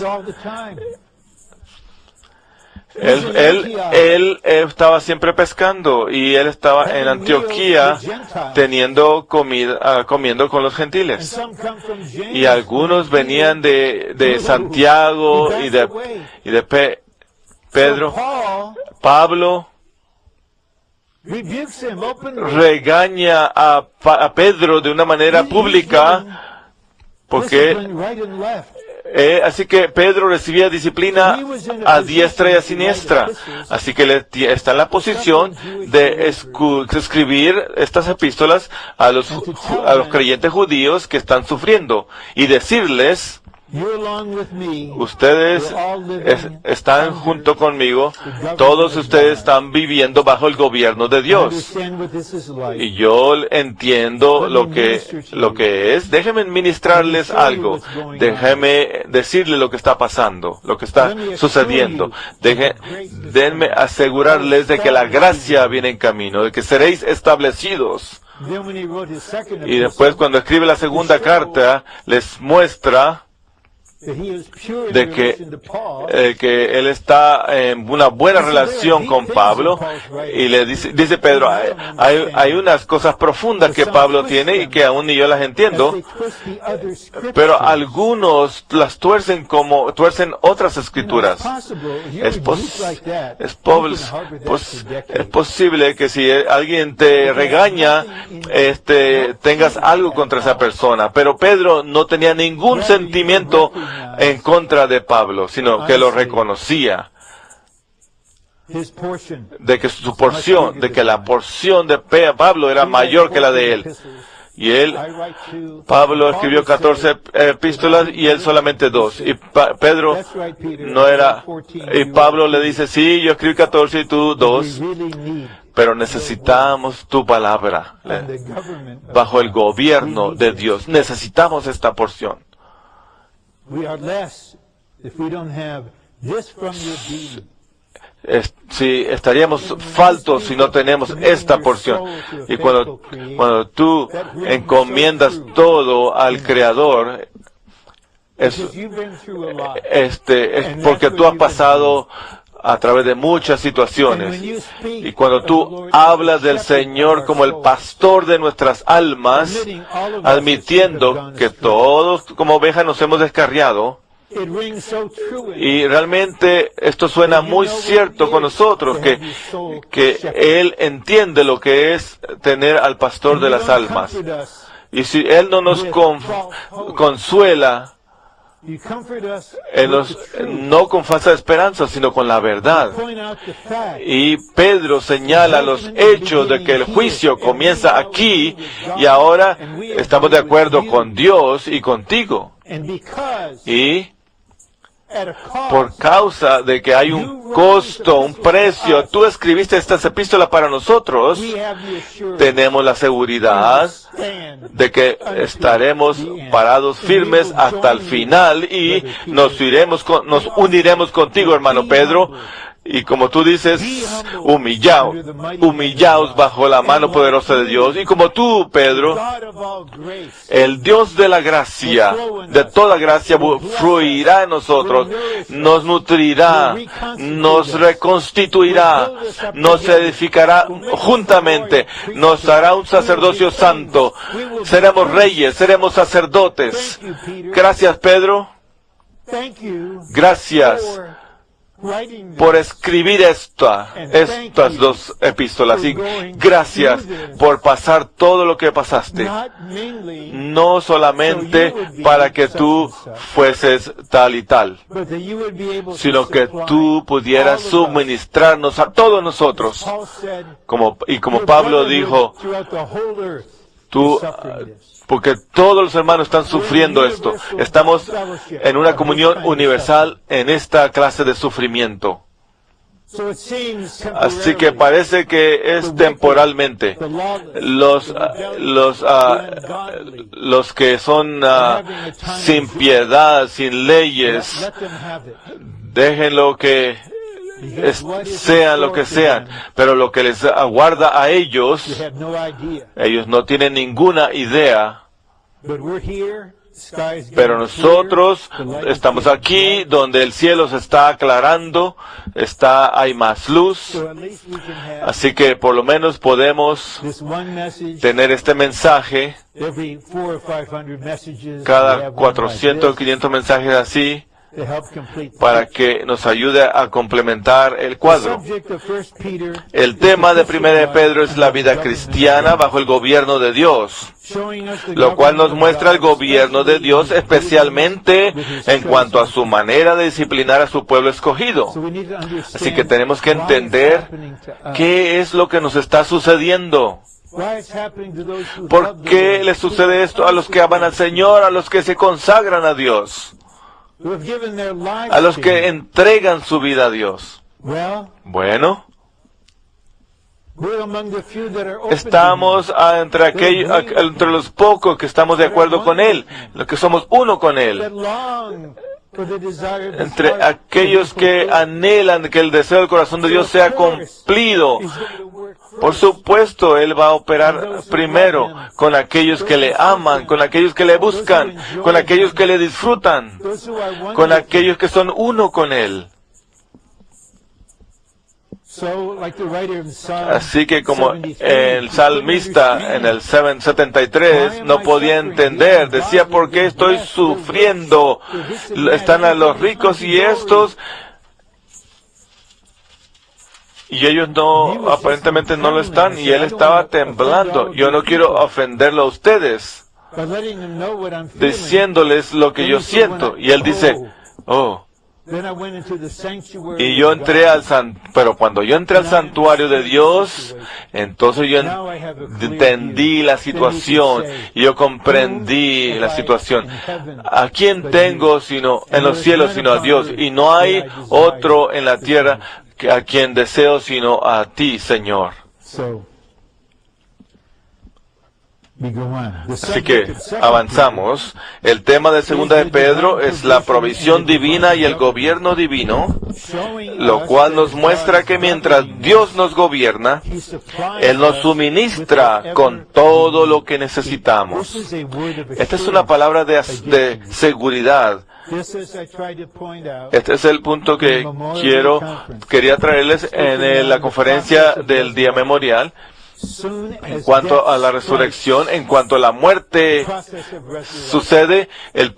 Él estaba siempre pescando y él estaba en Antioquía comiendo con los gentiles. Y algunos venían de Santiago y de Pedro. Pablo regaña a Pedro de una manera pública porque así que Pedro recibía disciplina a diestra y a siniestra. Así que él está en la posición de escribir estas epístolas a los creyentes judíos que están sufriendo y decirles, ustedes están junto conmigo, todos ustedes están viviendo bajo el gobierno de Dios. Y yo entiendo lo que es. Déjenme ministrarles algo. Déjenme decirles lo que está pasando, lo que está sucediendo. Déjenme asegurarles de que la gracia viene en camino, de que seréis establecidos. Y después, cuando escribe la segunda carta, les muestra de que él está en una buena relación con Pablo, y le dice Pedro, hay unas cosas profundas que Pablo tiene y que aún ni yo las entiendo, pero algunos las tuercen como tuercen otras escrituras. Es posible que si alguien te regaña, tengas algo contra esa persona, pero Pedro no tenía ningún sentimiento en contra de Pablo, sino que lo reconocía, de que la porción de Pablo era mayor que la de él. Y Pablo escribió 14 epístolas y él solamente 2. Y Pedro no era, y Pablo le dice, sí, yo escribí 14 y tú 2. Pero necesitamos tu palabra bajo el gobierno de Dios. Necesitamos esta porción. Estaríamos faltos si no tenemos esta porción. Y cuando tú encomiendas todo al Creador, es porque tú has pasado a través de muchas situaciones. Y cuando tú hablas del Señor como el pastor de nuestras almas, admitiendo que todos como ovejas nos hemos descarriado, y realmente esto suena muy cierto con nosotros, que Él entiende lo que es tener al pastor de las almas. Y si Él no nos consuela, no con falsa esperanza, sino con la verdad. Y Pedro señala los hechos de que el juicio comienza aquí, y ahora estamos de acuerdo con Dios y contigo. Y por causa de que hay un costo, un precio, tú escribiste estas epístolas para nosotros, tenemos la seguridad de que estaremos parados firmes hasta el final y nos uniremos contigo, hermano Pedro. Y como tú dices, humillaos bajo la mano poderosa de Dios. Y como tú, Pedro, el Dios de la gracia, de toda gracia, fluirá en nosotros, nos nutrirá, nos reconstituirá, nos edificará juntamente, nos hará un sacerdocio santo, seremos reyes, seremos sacerdotes. Gracias, Pedro. Gracias por escribir estas dos epístolas, y gracias por pasar todo lo que pasaste, no solamente para que tú fueses tal y tal, sino que tú pudieras suministrarnos a todos nosotros, como Pablo dijo, porque todos los hermanos están sufriendo esto. Estamos en una comunión universal en esta clase de sufrimiento. Así que parece que es temporalmente. Los que son sin piedad, sin leyes, déjenlo que sean lo que sean, pero lo que les aguarda a ellos no tienen ninguna idea. Pero nosotros estamos aquí donde el cielo se está aclarando, hay más luz, así que por lo menos podemos tener este mensaje cada 400 o 500 mensajes así, para que nos ayude a complementar el cuadro. El tema de 1 de Pedro es la vida cristiana bajo el gobierno de Dios, lo cual nos muestra el gobierno de Dios, especialmente en cuanto a su manera de disciplinar a su pueblo escogido. Así que tenemos que entender qué es lo que nos está sucediendo. ¿Por qué le sucede esto a los que aman al Señor, a los que se consagran a Dios, a los que entregan su vida a Dios? Bueno, estamos entre los pocos que estamos de acuerdo con Él, los que somos uno con Él. Entre aquellos que anhelan que el deseo del corazón de Dios sea cumplido. Por supuesto, Él va a operar primero con aquellos que le aman, con aquellos que le buscan, con aquellos que le disfrutan, con aquellos que son uno con Él. Así que como el salmista en el 73 no podía entender, decía, ¿por qué estoy sufriendo? Están a los ricos y estos, y ellos no, aparentemente no lo están, y él estaba temblando. Yo no quiero ofenderlo a ustedes, diciéndoles lo que yo siento. Y él dice, y yo entré pero cuando yo entré al santuario de Dios, entonces yo entendí la situación, y yo comprendí la situación. ¿A quién tengo en los cielos sino a Dios? Y no hay otro en la tierra a quien deseo sino a ti, Señor. Así que avanzamos. El tema de segunda de Pedro es la provisión divina y el gobierno divino, lo cual nos muestra que mientras Dios nos gobierna, Él nos suministra con todo lo que necesitamos. Esta es una palabra de seguridad. Este es el punto que quería traerles en la conferencia del día memorial. En cuanto a la resurrección, en cuanto a la muerte sucede, el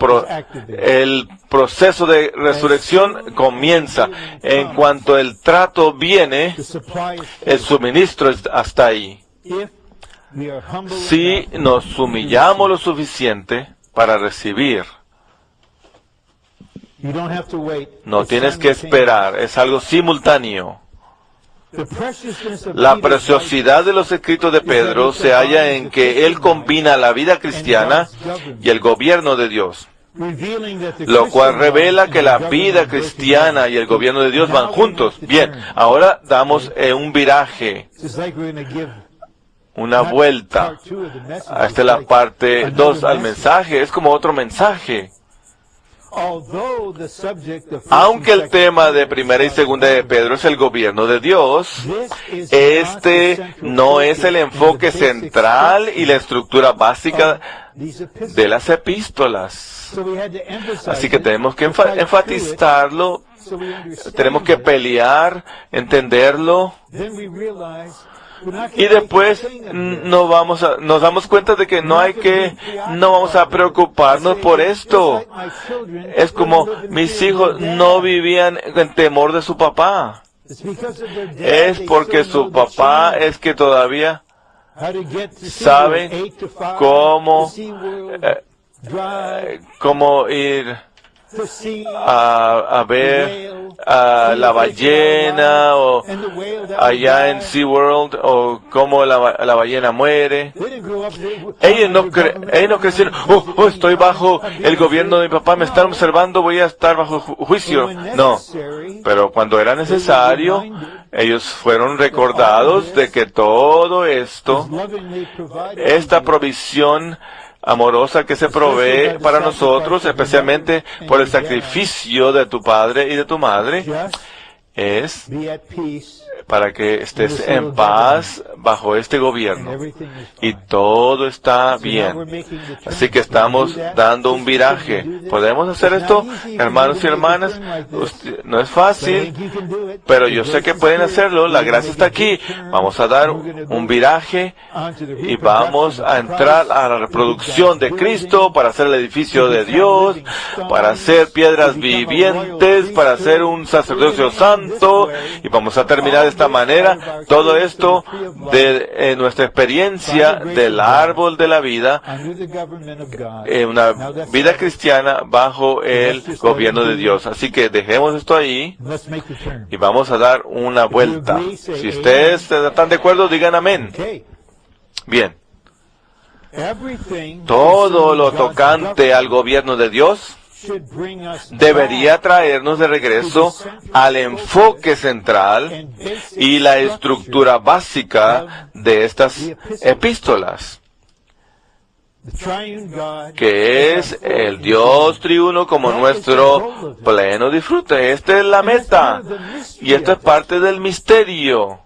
proceso de resurrección comienza. En cuanto el trato viene, el suministro es hasta ahí. Si nos humillamos lo suficiente para recibir, no tienes que esperar, es algo simultáneo. La preciosidad de los escritos de Pedro se halla en que él combina la vida cristiana y el gobierno de Dios, lo cual revela que la vida cristiana y el gobierno de Dios van juntos. Bien, ahora damos un viraje, una vuelta. Esta es la parte 2 al mensaje, es como otro mensaje. Aunque el tema de primera y segunda de Pedro es el gobierno de Dios, este no es el enfoque central y la estructura básica de las epístolas. Así que tenemos que enfatizarlo, tenemos que pelear, entenderlo. Y después nos damos cuenta de que no vamos a preocuparnos por esto. Es como mis hijos no vivían en temor de su papá. Es porque su papá es que todavía sabe cómo ir a ver a la ballena, o allá en SeaWorld, o cómo la ballena muere. Ellos no crecieron, estoy bajo el gobierno de mi papá, me están observando, voy a estar bajo juicio. No, pero cuando era necesario, ellos fueron recordados de que todo esto, esta provisión amorosa que se provee para nosotros, especialmente por el sacrificio de tu padre y de tu madre, es para que estés en paz bajo este gobierno. Y todo está bien. Así que estamos dando un viraje. ¿Podemos hacer esto, hermanos y hermanas? No es fácil, pero yo sé que pueden hacerlo. La gracia está aquí. Vamos a dar un viraje y vamos a entrar a la reproducción de Cristo para hacer el edificio de Dios, para hacer piedras vivientes, para hacer un sacerdocio santo, y vamos a terminar de esta manera todo esto de nuestra experiencia del árbol de la vida, una vida cristiana bajo el gobierno de Dios. Así que dejemos esto ahí y vamos a dar una vuelta. Si ustedes están de acuerdo, digan amén. Bien. Todo lo tocante al gobierno de Dios debería traernos de regreso al enfoque central y la estructura básica de estas epístolas, que es el Dios triuno como nuestro pleno disfrute. Esta es la meta, y esto es parte del misterio.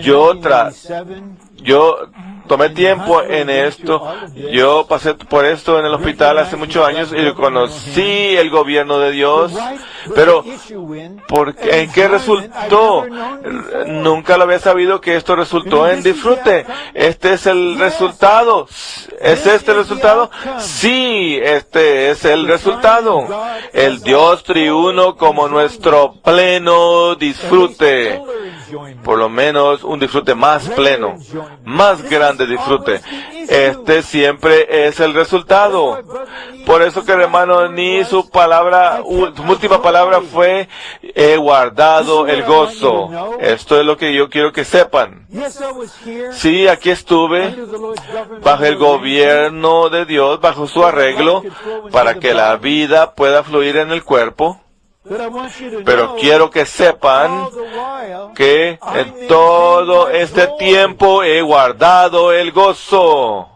Yo tomé tiempo en esto. Yo pasé por esto en el hospital hace muchos años y conocí el gobierno de Dios. Pero, ¿en qué resultó? Nunca lo había sabido que esto resultó en disfrute. Este es el resultado. ¿Es este el resultado? Sí, este es el resultado. El Dios triuno como nuestro pleno disfrute. Por lo menos un disfrute más pleno, más grande disfrute. Este siempre es el resultado. Por eso que, hermano, ni su última palabra fue he guardado el gozo. Esto es lo que yo quiero que sepan. Sí, aquí estuve bajo el gobierno de Dios, bajo su arreglo, para que la vida pueda fluir en el cuerpo. Pero quiero que sepan que en todo este tiempo he guardado el gozo.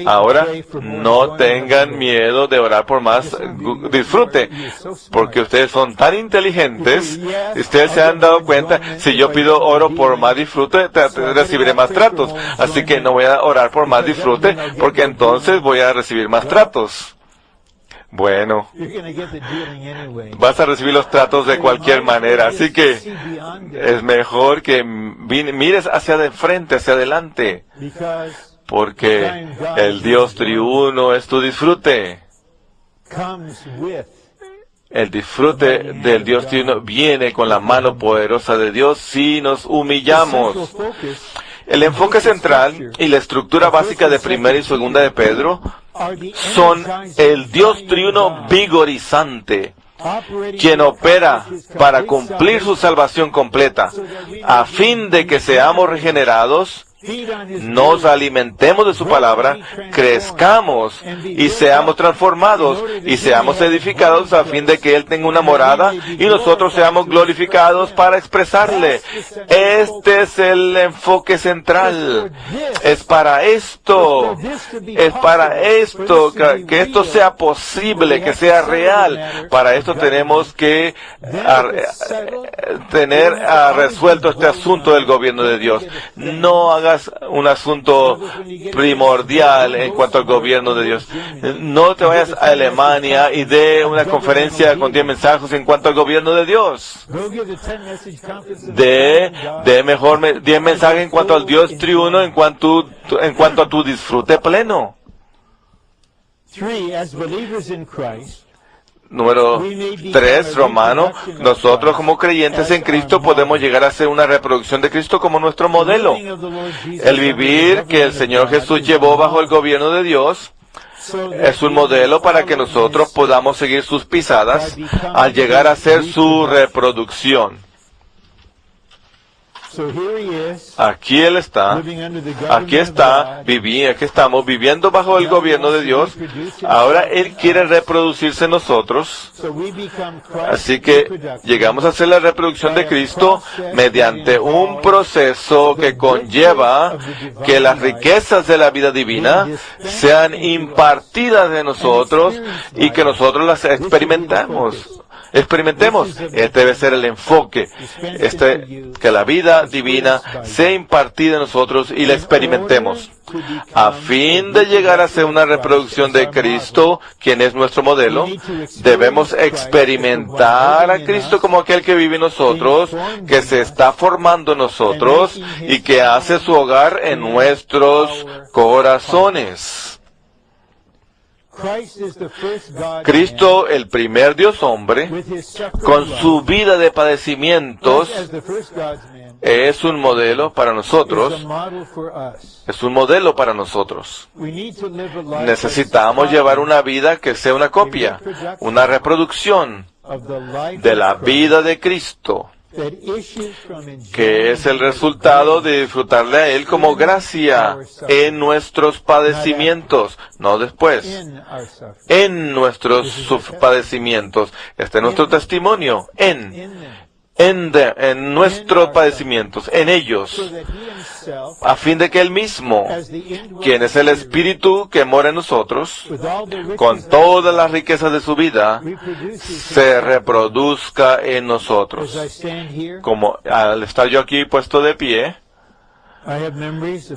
Ahora, no tengan miedo de orar por más disfrute, porque ustedes son tan inteligentes, ustedes se han dado cuenta, si yo pido oro por más disfrute, recibiré más tratos. Así que no voy a orar por más disfrute, porque entonces voy a recibir más tratos. Bueno, vas a recibir los tratos de cualquier manera, así que es mejor que mires hacia de frente, hacia adelante, porque el Dios triuno es tu disfrute. El disfrute del Dios triuno viene con la mano poderosa de Dios si nos humillamos. El enfoque central y la estructura básica de primera y segunda de Pedro son el Dios triuno vigorizante, quien opera para cumplir su salvación completa, a fin de que seamos regenerados, nos alimentemos de su palabra, crezcamos y seamos transformados y seamos edificados a fin de que Él tenga una morada y nosotros seamos glorificados para expresarle. Este es el enfoque central. Es para esto, que esto sea posible, que sea real. Para esto tenemos que tener resuelto este asunto del gobierno de Dios. No hagas un asunto primordial en cuanto al gobierno de Dios. No te vayas a Alemania y dé una conferencia con 10 mensajes en cuanto al gobierno de Dios. Dé mejor 10 mensajes en cuanto al Dios triuno, en cuanto a tu disfrute pleno. Número 3, Romano, nosotros como creyentes en Cristo podemos llegar a ser una reproducción de Cristo como nuestro modelo. El vivir que el Señor Jesús llevó bajo el gobierno de Dios es un modelo para que nosotros podamos seguir sus pisadas al llegar a ser su reproducción. Aquí Él está, aquí estamos viviendo bajo el gobierno de Dios. Ahora Él quiere reproducirse en nosotros. Así que llegamos a hacer la reproducción de Cristo mediante un proceso que conlleva que las riquezas de la vida divina sean impartidas de nosotros y que nosotros las experimentemos. Este debe ser el enfoque, que la vida divina sea impartida en nosotros y la experimentemos. A fin de llegar a ser una reproducción de Cristo, quien es nuestro modelo, debemos experimentar a Cristo como aquel que vive en nosotros, que se está formando en nosotros y que hace su hogar en nuestros corazones. Cristo, el primer Dios hombre, con su vida de padecimientos, es un modelo para nosotros. Es un modelo para nosotros. Necesitamos llevar una vida que sea una copia, una reproducción de la vida de Cristo, que es el resultado de disfrutarle a Él como gracia en nuestros padecimientos, no después, en nuestros padecimientos. Este es nuestro testimonio, en nuestros padecimientos, en ellos, a fin de que Él mismo, quien es el Espíritu que mora en nosotros, con todas las riquezas de su vida, se reproduzca en nosotros. Como al estar yo aquí puesto de pie,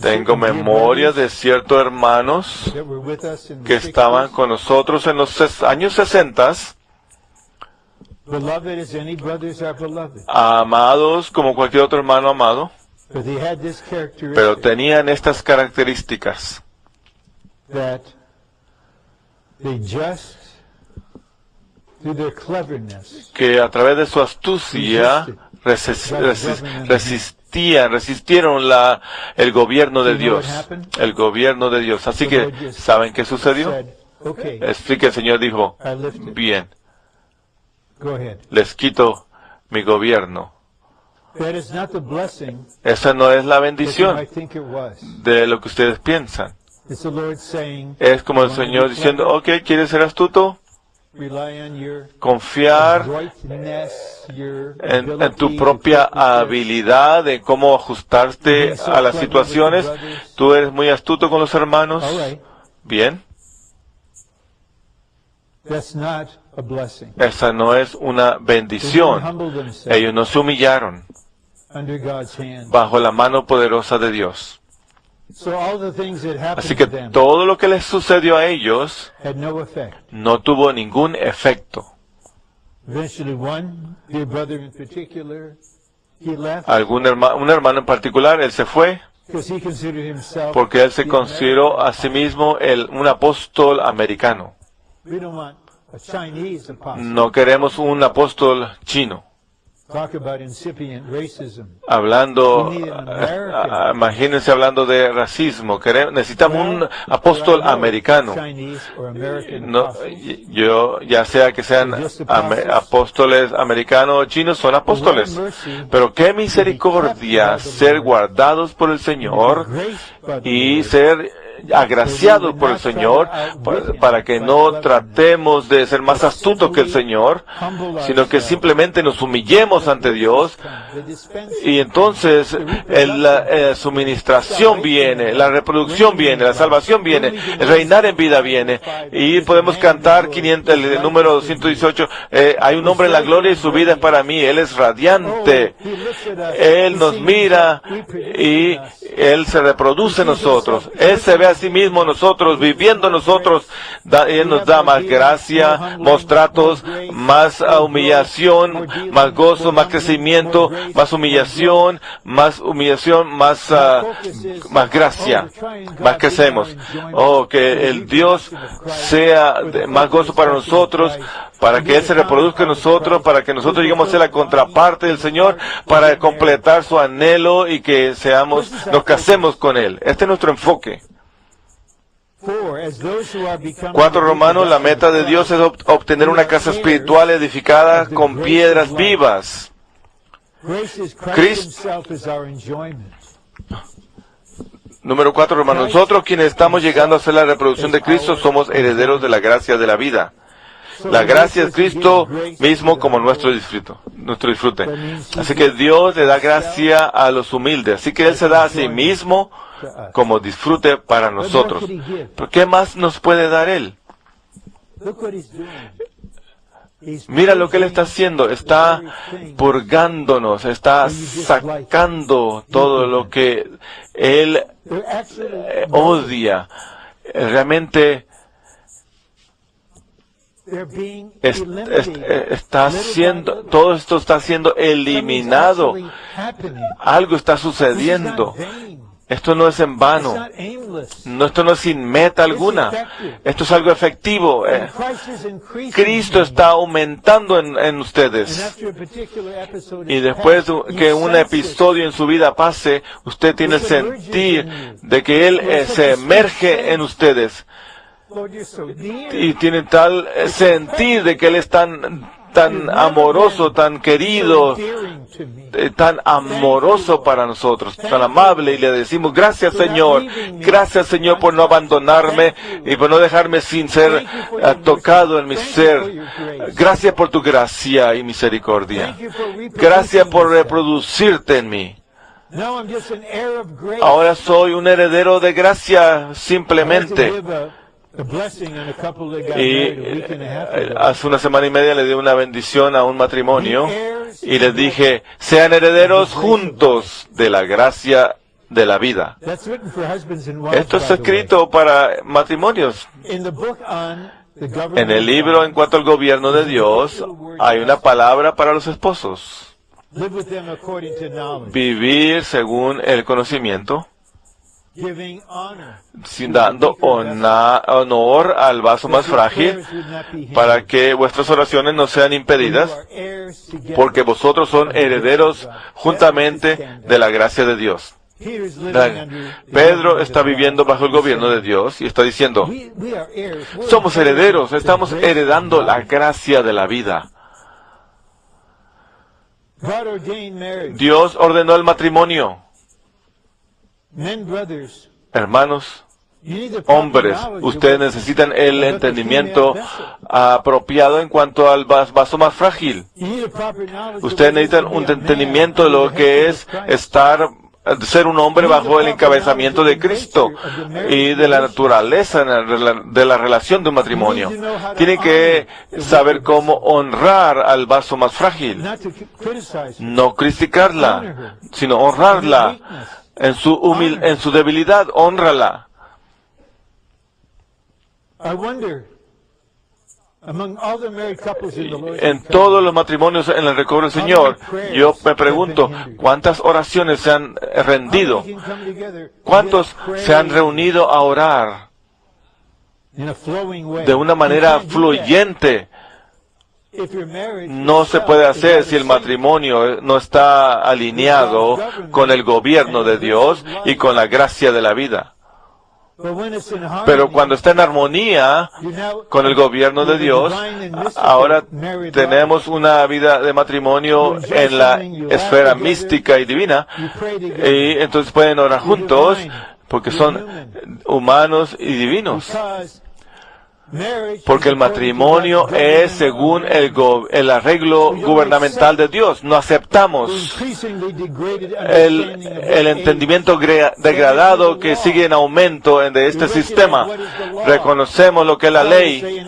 tengo memorias de ciertos hermanos que estaban con nosotros en los años 60, amados como cualquier otro hermano amado, pero tenían estas características, que a través de su astucia resistieron el gobierno de Dios. Así que, ¿saben qué sucedió? Así que el Señor dijo, bien, les quito mi gobierno. Esa no es la bendición de lo que ustedes piensan. Es como el Señor diciendo, ok, ¿quieres ser astuto? confiar en tu propia habilidad, en cómo ajustarte a las situaciones. Tú eres muy astuto con los hermanos. Bien. Esa no es una bendición. Ellos no se humillaron bajo la mano poderosa de Dios. Así que todo lo que les sucedió a ellos no tuvo ningún efecto. Un hermano en particular, él se fue porque él se consideró a sí mismo un apóstol americano. No queremos un apóstol chino. Imagínense hablando de racismo. Necesitamos un apóstol americano. Ya sea que sean apóstoles americanos o chinos, son apóstoles. Pero qué misericordia ser guardados por el Señor y ser agraciados por el Señor, para que no tratemos de ser más astutos que el Señor, sino que simplemente nos humillemos ante Dios, y entonces la suministración viene, la reproducción viene, la salvación viene, el reinar en vida viene, y podemos cantar el número 218, hay un hombre en la gloria y su vida es para mí, Él es radiante, Él nos mira y Él se reproduce en nosotros, Él se ve a sí mismo nosotros, viviendo nosotros, Él nos da más gracia, más tratos, más humillación, más gozo, más crecimiento, más humillación, más gracia, más crecemos. Oh, que el Dios sea más gozo para nosotros, para que Él se reproduzca en nosotros, para que nosotros lleguemos a ser la contraparte del Señor, para completar su anhelo y que nos casemos con Él. Este es nuestro enfoque. 4 Romanos, la meta de Dios es obtener una casa espiritual edificada con piedras vivas. Número 4 Romanos, nosotros quienes estamos llegando a ser la reproducción de Cristo somos herederos de la gracia de la vida. La gracia es Cristo mismo como nuestro disfrute. Así que Dios le da gracia a los humildes. Así que Él se da a sí mismo como disfrute para nosotros. ¿Pero qué más nos puede dar Él? Mira lo que Él está haciendo. Está purgándonos, está sacando todo lo que Él odia. Realmente todo esto está siendo eliminado. Algo está sucediendo. Esto no es en vano. Esto no es sin meta alguna. Esto es algo efectivo. Cristo está aumentando en ustedes. Y después que un episodio en su vida pase, usted tiene el sentir de que Él se emerge en ustedes. Y tiene tal sentir de que Él es tan amoroso, tan querido, tan amoroso para nosotros, tan amable, y le decimos gracias Señor por no abandonarme y por no dejarme sin ser tocado en mi ser. Gracias por tu gracia y misericordia. Gracias por reproducirte en mí. Ahora soy un heredero de gracia simplemente. Y hace una semana y media le di una bendición a un matrimonio y les dije, sean herederos juntos de la gracia de la vida. Esto está escrito para matrimonios. En el libro en cuanto al gobierno de Dios hay una palabra para los esposos. Vivir según el conocimiento, dando honor al vaso más frágil, para que vuestras oraciones no sean impedidas, porque vosotros son herederos juntamente de la gracia de Dios. Pedro está viviendo bajo el gobierno de Dios y está diciendo, somos herederos, estamos heredando la gracia de la vida. Dios ordenó el matrimonio. Hermanos, Hombres, ustedes necesitan el entendimiento apropiado en cuanto al vaso más frágil. Ustedes necesitan un entendimiento de lo que es ser un hombre bajo el encabezamiento de Cristo y de la naturaleza de la relación de un matrimonio. Tienen que saber cómo honrar al vaso más frágil. No criticarla, sino honrarla. En su debilidad, hónrala. En todos los matrimonios en el recobro del Señor, yo me pregunto, ¿cuántas oraciones se han rendido? ¿Cuántos se han reunido a orar de una manera fluyente? No se puede hacer si el matrimonio no está alineado con el gobierno de Dios y con la gracia de la vida. Pero cuando está en armonía con el gobierno de Dios, ahora tenemos una vida de matrimonio en la esfera mística y divina, y entonces pueden orar juntos porque son humanos y divinos. Porque el matrimonio es según el arreglo gubernamental de Dios. No aceptamos el entendimiento degradado que sigue en aumento de este sistema. Reconocemos lo que es la ley,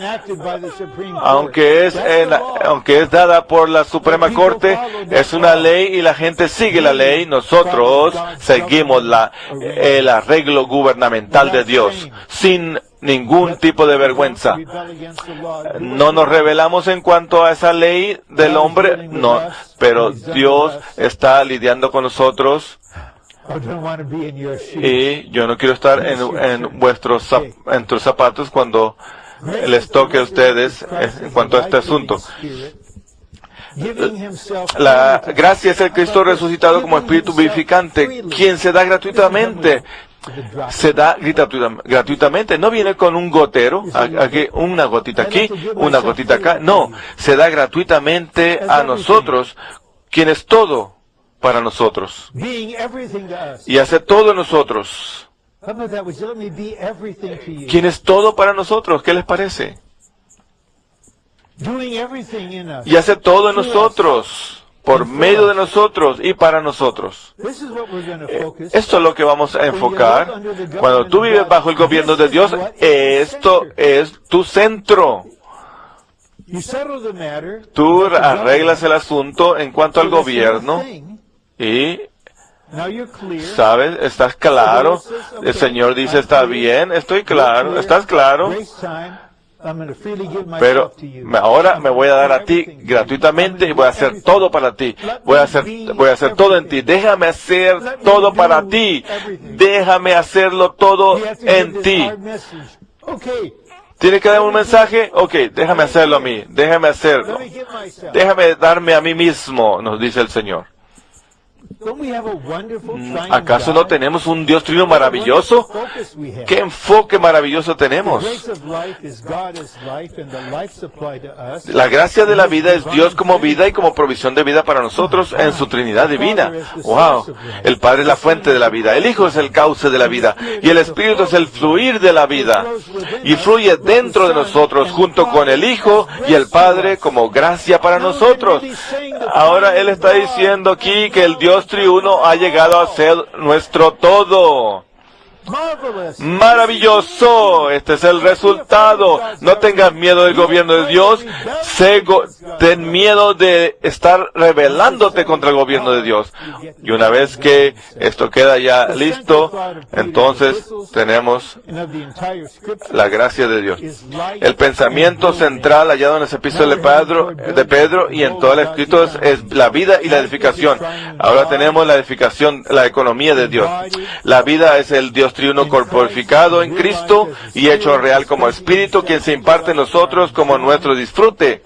aunque es dada por la Suprema Corte, es una ley y la gente sigue la ley. Nosotros seguimos el arreglo gubernamental de Dios sin ningún tipo de vergüenza. No nos rebelamos en cuanto a esa ley del hombre, no, pero Dios está lidiando con nosotros y yo no quiero estar en vuestros zapatos cuando les toque a ustedes en cuanto a este asunto. La gracia es el Cristo resucitado como Espíritu vivificante, quien se da gratuitamente. Se da gratuitamente, no viene con un gotero, aquí, una gotita aquí, una gotita acá, no, se da gratuitamente a nosotros, quien es todo para nosotros, y hace todo en nosotros. ¿Quién es todo para nosotros? ¿Qué les parece? Y hace todo en nosotros, por medio de nosotros y para nosotros. Esto es lo que vamos a enfocar. Cuando tú vives bajo el gobierno de Dios, esto es tu centro. Tú arreglas el asunto en cuanto al gobierno y ¿sabes? ¿Estás claro? El Señor dice, está bien, estoy claro, ¿estás claro? Pero ahora me voy a dar a ti gratuitamente y voy a hacer todo para ti. Voy a hacer todo en ti. Déjame hacer todo para ti. Déjame hacerlo todo en ti. ¿Tiene que dar un mensaje? Ok, déjame hacerlo a mí. Déjame hacerlo. Déjame darme a mí mismo, nos dice el Señor. ¿Acaso no tenemos un Dios trino maravilloso? ¿Qué enfoque maravilloso tenemos? La gracia de la vida es Dios como vida y como provisión de vida para nosotros en su Trinidad divina. ¡Wow! El Padre es la fuente de la vida, el Hijo es el cauce de la vida y el Espíritu es el fluir de la vida. Y fluye dentro de nosotros junto con el Hijo y el Padre como gracia para nosotros. Ahora Él está diciendo aquí que el Dios triuno ha llegado a ser nuestro todo. Maravilloso, este es el resultado. No tengas miedo del gobierno de Dios, ten miedo de estar rebelándote contra el gobierno de Dios. Y una vez que esto queda ya listo, entonces tenemos la gracia de Dios. El pensamiento central hallado en ese epístola de Pedro y en todo el escrito es la vida y la edificación. Ahora tenemos la edificación, la economía de Dios. La vida es el Dios triuno corporificado en Cristo y hecho real como Espíritu, quien se imparte en nosotros como nuestro disfrute.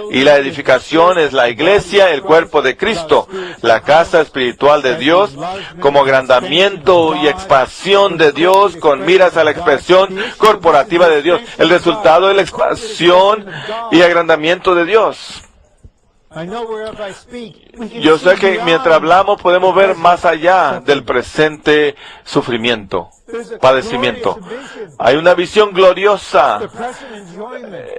Y la edificación es la iglesia, el cuerpo de Cristo, la casa espiritual de Dios, como agrandamiento y expansión de Dios, con miras a la expresión corporativa de Dios. El resultado es la expansión y agrandamiento de Dios. Yo sé que mientras hablamos podemos ver más allá del presente sufrimiento. padecimiento. Hay una visión gloriosa,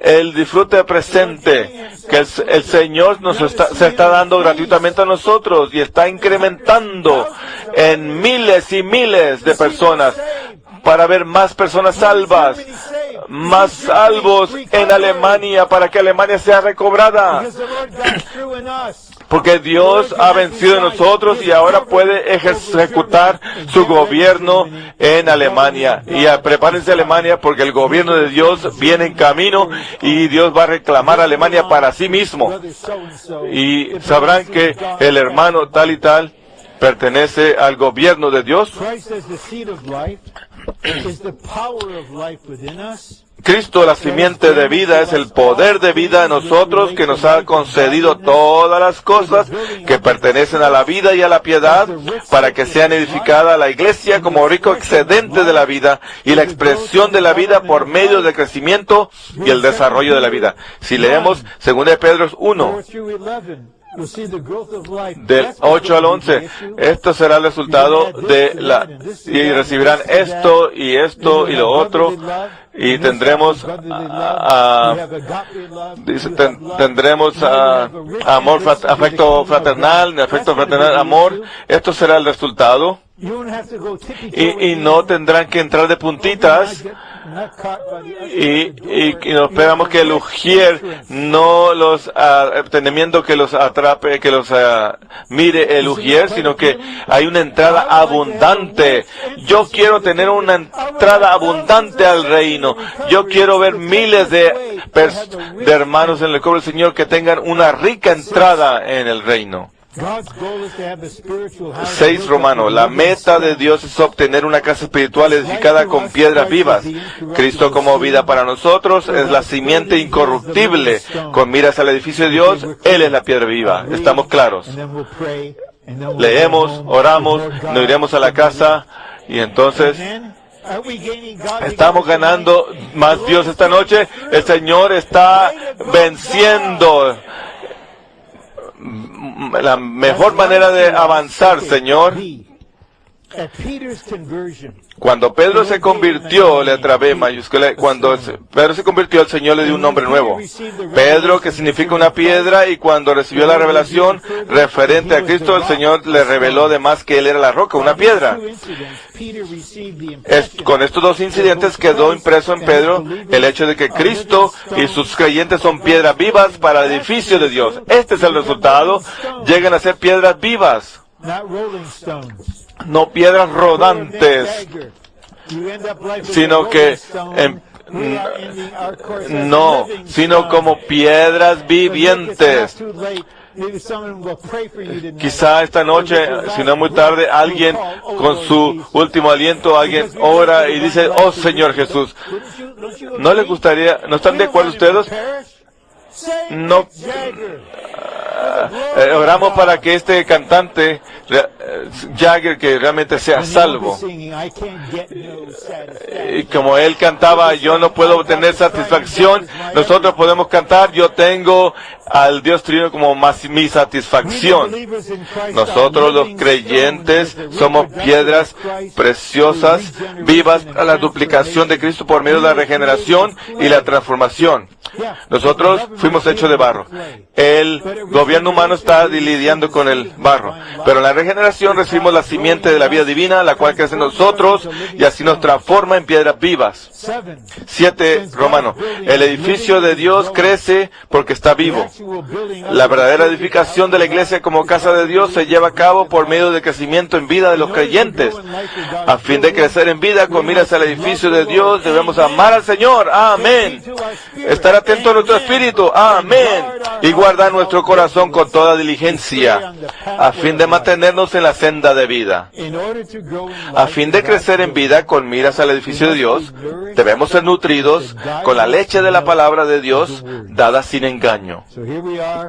el disfrute presente que el Señor se está dando gratuitamente a nosotros y está incrementando en miles y miles de personas para ver más personas salvas, más salvos en Alemania, para que Alemania sea recobrada. Porque Dios ha vencido en nosotros y ahora puede ejecutar su gobierno en Alemania. Y prepárense Alemania, porque el gobierno de Dios viene en camino y Dios va a reclamar a Alemania para sí mismo. Y sabrán que el hermano tal y tal pertenece al gobierno de Dios. Cristo, la simiente de vida, es el poder de vida en nosotros, que nos ha concedido todas las cosas que pertenecen a la vida y a la piedad, para que sean edificada la iglesia como rico excedente de la vida y la expresión de la vida por medio del crecimiento y el desarrollo de la vida. Si leemos 2 Pedro 1, del 8 al 11, esto será el resultado de y recibirán esto y lo otro, y tendremos amor, afecto fraternal, amor. Esto será el resultado, y no tendrán que entrar de puntitas. Y nos esperamos que el ujier no los temiendo que los atrape, que los mire el ujier, sino que hay una entrada abundante. Yo quiero tener una entrada abundante al reino. Yo quiero ver miles de hermanos en el cobro del Señor que tengan una rica entrada en el reino. 6 Romanos, la meta de Dios es obtener una casa espiritual edificada con piedras vivas. Cristo como vida para nosotros es la simiente incorruptible. Con miras al edificio de Dios, Él es la piedra viva. ¿Estamos claros? Leemos, oramos, nos iremos a la casa y entonces estamos ganando más Dios esta noche. El Señor está venciendo. La mejor manera de avanzar, Señor. Cuando Pedro se convirtió, letra B mayúscula, cuando Pedro se convirtió, el Señor le dio un nombre nuevo. Pedro, que significa una piedra, y cuando recibió la revelación referente a Cristo, el Señor le reveló además que Él era la roca, una piedra. Con estos dos incidentes quedó impreso en Pedro el hecho de que Cristo y sus creyentes son piedras vivas para el edificio de Dios. Este es el resultado. Llegan a ser piedras vivas, no piedras rodantes, sino sino como piedras vivientes. Quizá esta noche, si no muy tarde, alguien con su último aliento, alguien ora y dice: oh Señor Jesús. ¿No les gustaría, no están de acuerdo ustedes? No. Oramos para que este cantante Jagger, que realmente sea salvo. Y como él cantaba, yo no puedo obtener satisfacción. Nosotros podemos cantar: yo tengo al Dios Trino como mi satisfacción. Nosotros los creyentes somos piedras preciosas, vivas a la duplicación de Cristo por medio de la regeneración y la transformación. Nosotros fuimos hechos de barro. El gobierno humano está lidiando con el barro, pero en la regeneración recibimos la simiente de la vida divina, la cual crece en nosotros y así nos transforma en piedras vivas. 7 Romanos, el edificio de Dios crece porque está vivo. La verdadera edificación de la iglesia como casa de Dios se lleva a cabo por medio del crecimiento en vida de los creyentes. A fin de crecer en vida con miras al edificio de Dios, debemos amar al Señor. Amén. Estar atento a nuestro espíritu. Amén. Y guardar nuestro corazón con toda diligencia, a fin de mantenernos en la senda de vida. A fin de crecer en vida con miras al edificio de Dios, debemos ser nutridos con la leche de la palabra de Dios, dada sin engaño.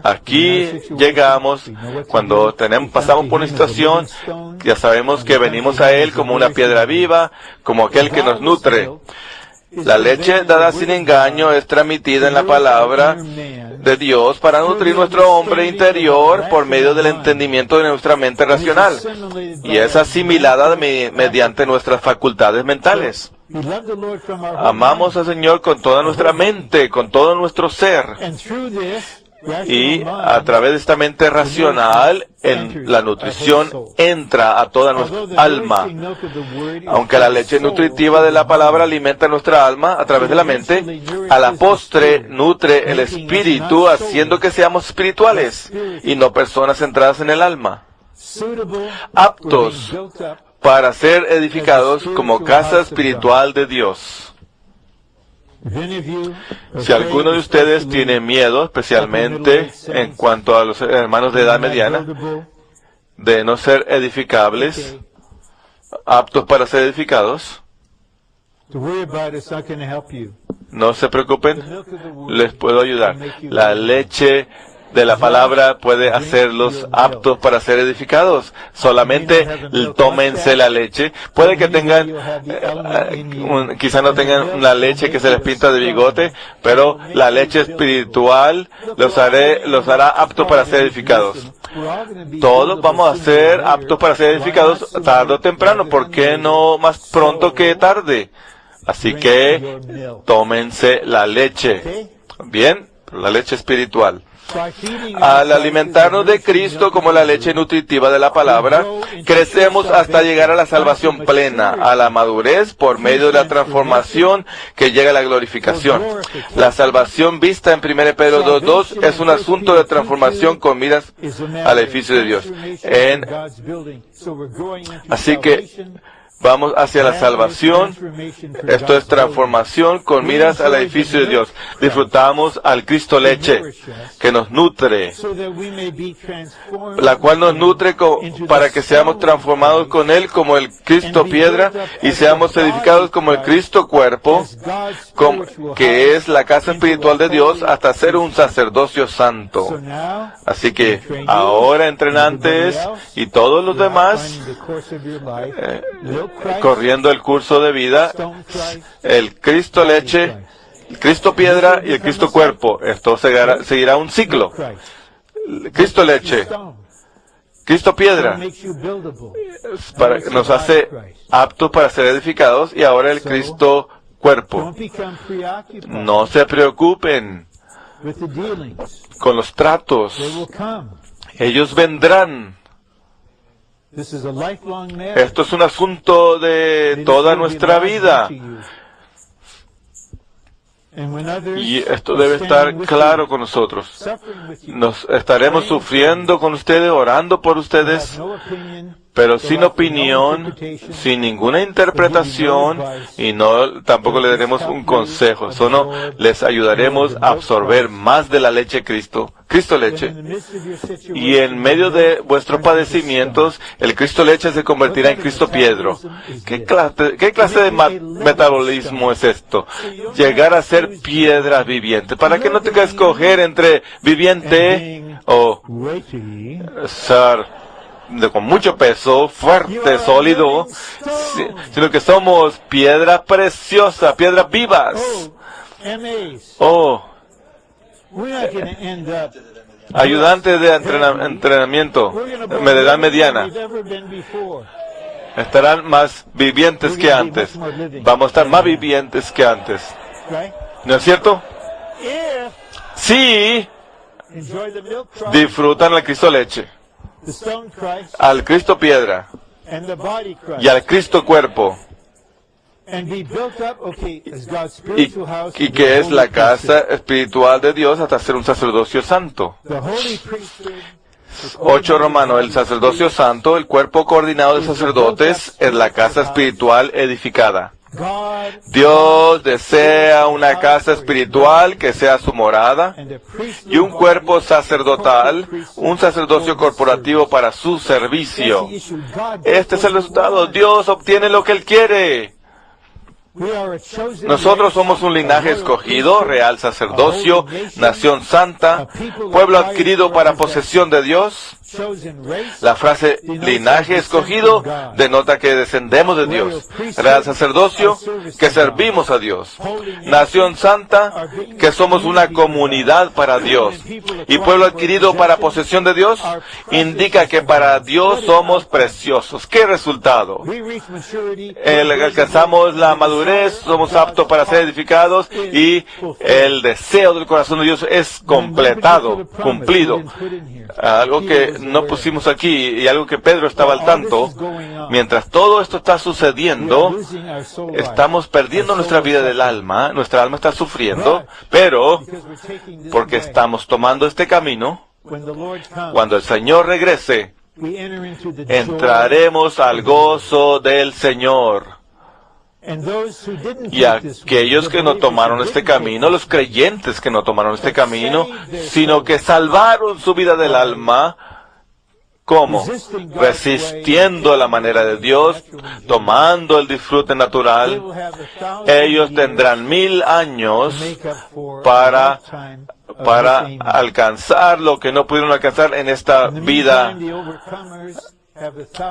Aquí llegamos cuando pasamos por una situación, ya sabemos que venimos a Él como una piedra viva, como aquel que nos nutre. La leche dada sin engaño es transmitida en la palabra de Dios para nutrir nuestro hombre interior por medio del entendimiento de nuestra mente racional, y es asimilada mediante nuestras facultades mentales. Amamos al Señor con toda nuestra mente, con todo nuestro ser. Y a través de esta mente racional, la nutrición entra a toda nuestra alma. Aunque la leche nutritiva de la palabra alimenta nuestra alma a través de la mente, a la postre nutre el espíritu, haciendo que seamos espirituales y no personas centradas en el alma, aptos para ser edificados como casa espiritual de Dios. Si alguno de ustedes tiene miedo, especialmente en cuanto a los hermanos de edad mediana, de no ser edificables, aptos para ser edificados, no se preocupen, les puedo ayudar. La leche de la palabra puede hacerlos aptos para ser edificados. Solamente tómense la leche. Puede que tengan, quizá no tengan la leche que se les pinta de bigote, pero la leche espiritual los hará aptos para ser edificados. Todos vamos a ser aptos para ser edificados tarde o temprano. ¿Por qué no más pronto que tarde? Así que tómense la leche. Bien, la leche espiritual. Al alimentarnos de Cristo como la leche nutritiva de la palabra, crecemos hasta llegar a la salvación plena, a la madurez por medio de la transformación que llega a la glorificación. La salvación vista en 1 Pedro 2:2 es un asunto de transformación con miras al edificio de Dios. Así que vamos hacia la salvación. Esto es transformación con miras al edificio de Dios. Disfrutamos al Cristo leche, que nos nutre, la cual nos nutre para que seamos transformados con Él como el Cristo piedra y seamos edificados como el Cristo cuerpo, que es la casa espiritual de Dios, hasta ser un sacerdocio santo. Así que ahora, entrenantes y todos los demás, corriendo el curso de vida, el Cristo leche, el Cristo piedra y el Cristo cuerpo. Esto seguirá un ciclo. Cristo leche, Cristo piedra, nos hace aptos para ser edificados, y ahora el Cristo cuerpo. No se preocupen con los tratos. Ellos vendrán. Esto es un asunto de toda nuestra vida. Y esto debe estar claro con nosotros. Nos estaremos sufriendo con ustedes, orando por ustedes, pero sin opinión, sin ninguna interpretación, y tampoco le daremos un consejo. Solo les ayudaremos a absorber más de la leche de Cristo leche. Y en medio de vuestros padecimientos, el Cristo leche se convertirá en Cristo piedra. ¿Qué clase de metabolismo es esto? Llegar a ser piedras vivientes. Para que no tenga que escoger entre viviente o ser con mucho peso, fuerte, sólido, sino que somos piedras preciosas, piedras vivas. Ayudantes de entrenamiento, de edad mediana, estarán más vivientes que antes. Vamos a estar más vivientes que antes. ¿No es cierto? Sí, disfrutan al Cristo leche, al Cristo piedra y al Cristo cuerpo, y que es la casa espiritual de Dios hasta ser un sacerdocio santo. 8 Romanos, el sacerdocio santo, el cuerpo coordinado de sacerdotes, es la casa espiritual edificada. Dios desea una casa espiritual que sea su morada y un cuerpo sacerdotal, un sacerdocio corporativo para su servicio. Este es el resultado. Dios obtiene lo que Él quiere. Nosotros somos un linaje escogido, real sacerdocio, nación santa, pueblo adquirido para posesión de Dios, La frase linaje escogido denota que descendemos de Dios. Real sacerdocio, que servimos a Dios. Nación santa, que somos una comunidad para Dios. Y pueblo adquirido para posesión de Dios, indica que para Dios somos preciosos. ¿Qué resultado? Alcanzamos la madurez, somos aptos para ser edificados y el deseo del corazón de Dios es completado, cumplido. Algo que no pusimos aquí y algo que Pedro estaba al tanto. Mientras todo esto está sucediendo, estamos perdiendo nuestra vida del alma, nuestra alma está sufriendo, pero porque estamos tomando este camino, cuando el Señor regrese, entraremos al gozo del Señor. Y aquellos que no tomaron este camino, los creyentes que no tomaron este camino, sino que salvaron su vida del alma, ¿cómo? Resistiendo la manera de Dios, tomando el disfrute natural, ellos tendrán 1000 años para alcanzar lo que no pudieron alcanzar en esta vida.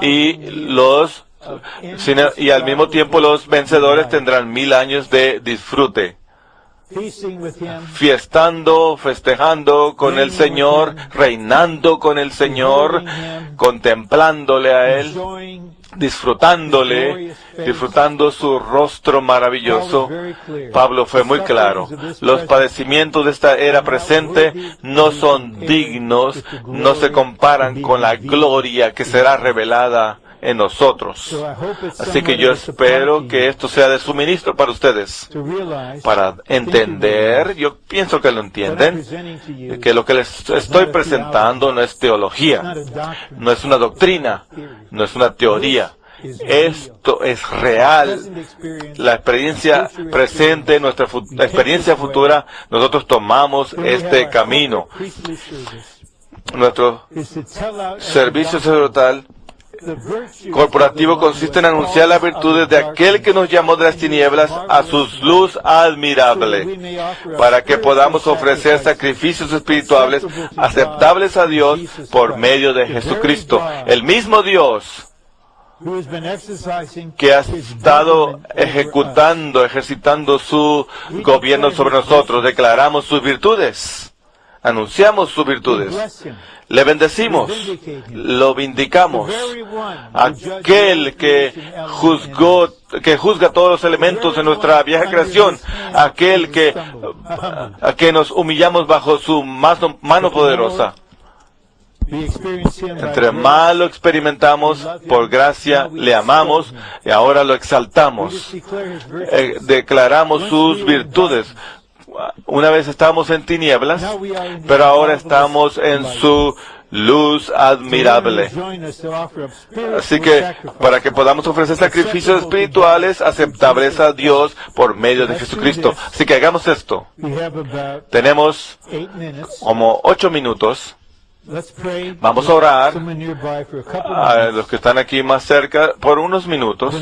Y al mismo tiempo los vencedores tendrán 1000 años de disfrute, fiestando, festejando con el Señor, reinando con el Señor, contemplándole a Él, disfrutando su rostro maravilloso. Pablo fue muy claro. Los padecimientos de esta era presente no son dignos, no se comparan con la gloria que será revelada en nosotros. Así que yo espero que esto sea de suministro para ustedes, para entender, yo pienso que lo entienden, que lo que les estoy presentando no es teología, no es una doctrina, no es una teoría. Esto es real. La experiencia presente, nuestra experiencia futura, nosotros tomamos este camino. Nuestro servicio sacerdotal corporativo consiste en anunciar las virtudes de aquel que nos llamó de las tinieblas a su luz admirable, para que podamos ofrecer sacrificios espirituales aceptables a Dios por medio de Jesucristo. El mismo Dios que ha estado ejercitando su gobierno sobre nosotros. Declaramos sus virtudes, anunciamos sus virtudes, le bendecimos, lo vindicamos. Aquel que juzga todos los elementos de nuestra vieja creación, aquel a que nos humillamos bajo su mano poderosa. Entre más lo experimentamos, por gracia le amamos y ahora lo exaltamos. Declaramos sus virtudes. Una vez estábamos en tinieblas, pero ahora estamos en su luz admirable. Así que, para que podamos ofrecer sacrificios espirituales aceptables a Dios por medio de Jesucristo. Así que hagamos esto. Tenemos como 8 minutos. Vamos a orar a los que están aquí más cerca por unos minutos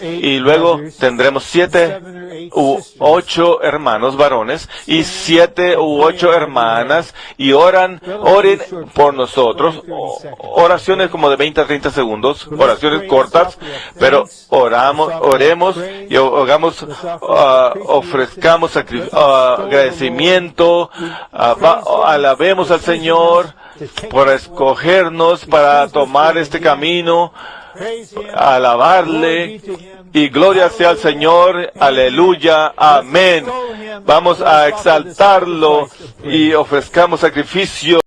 y luego tendremos 7 u 8 hermanos varones y 7 u 8 hermanas y oren por nosotros. Oraciones como de 20 a 30 segundos, oraciones cortas, pero oremos y ofrezcamos agradecimiento, alabemos al Señor por escogernos para tomar este camino, alabarle, y gloria sea al Señor, aleluya, amén. Vamos a exaltarlo y ofrezcamos sacrificio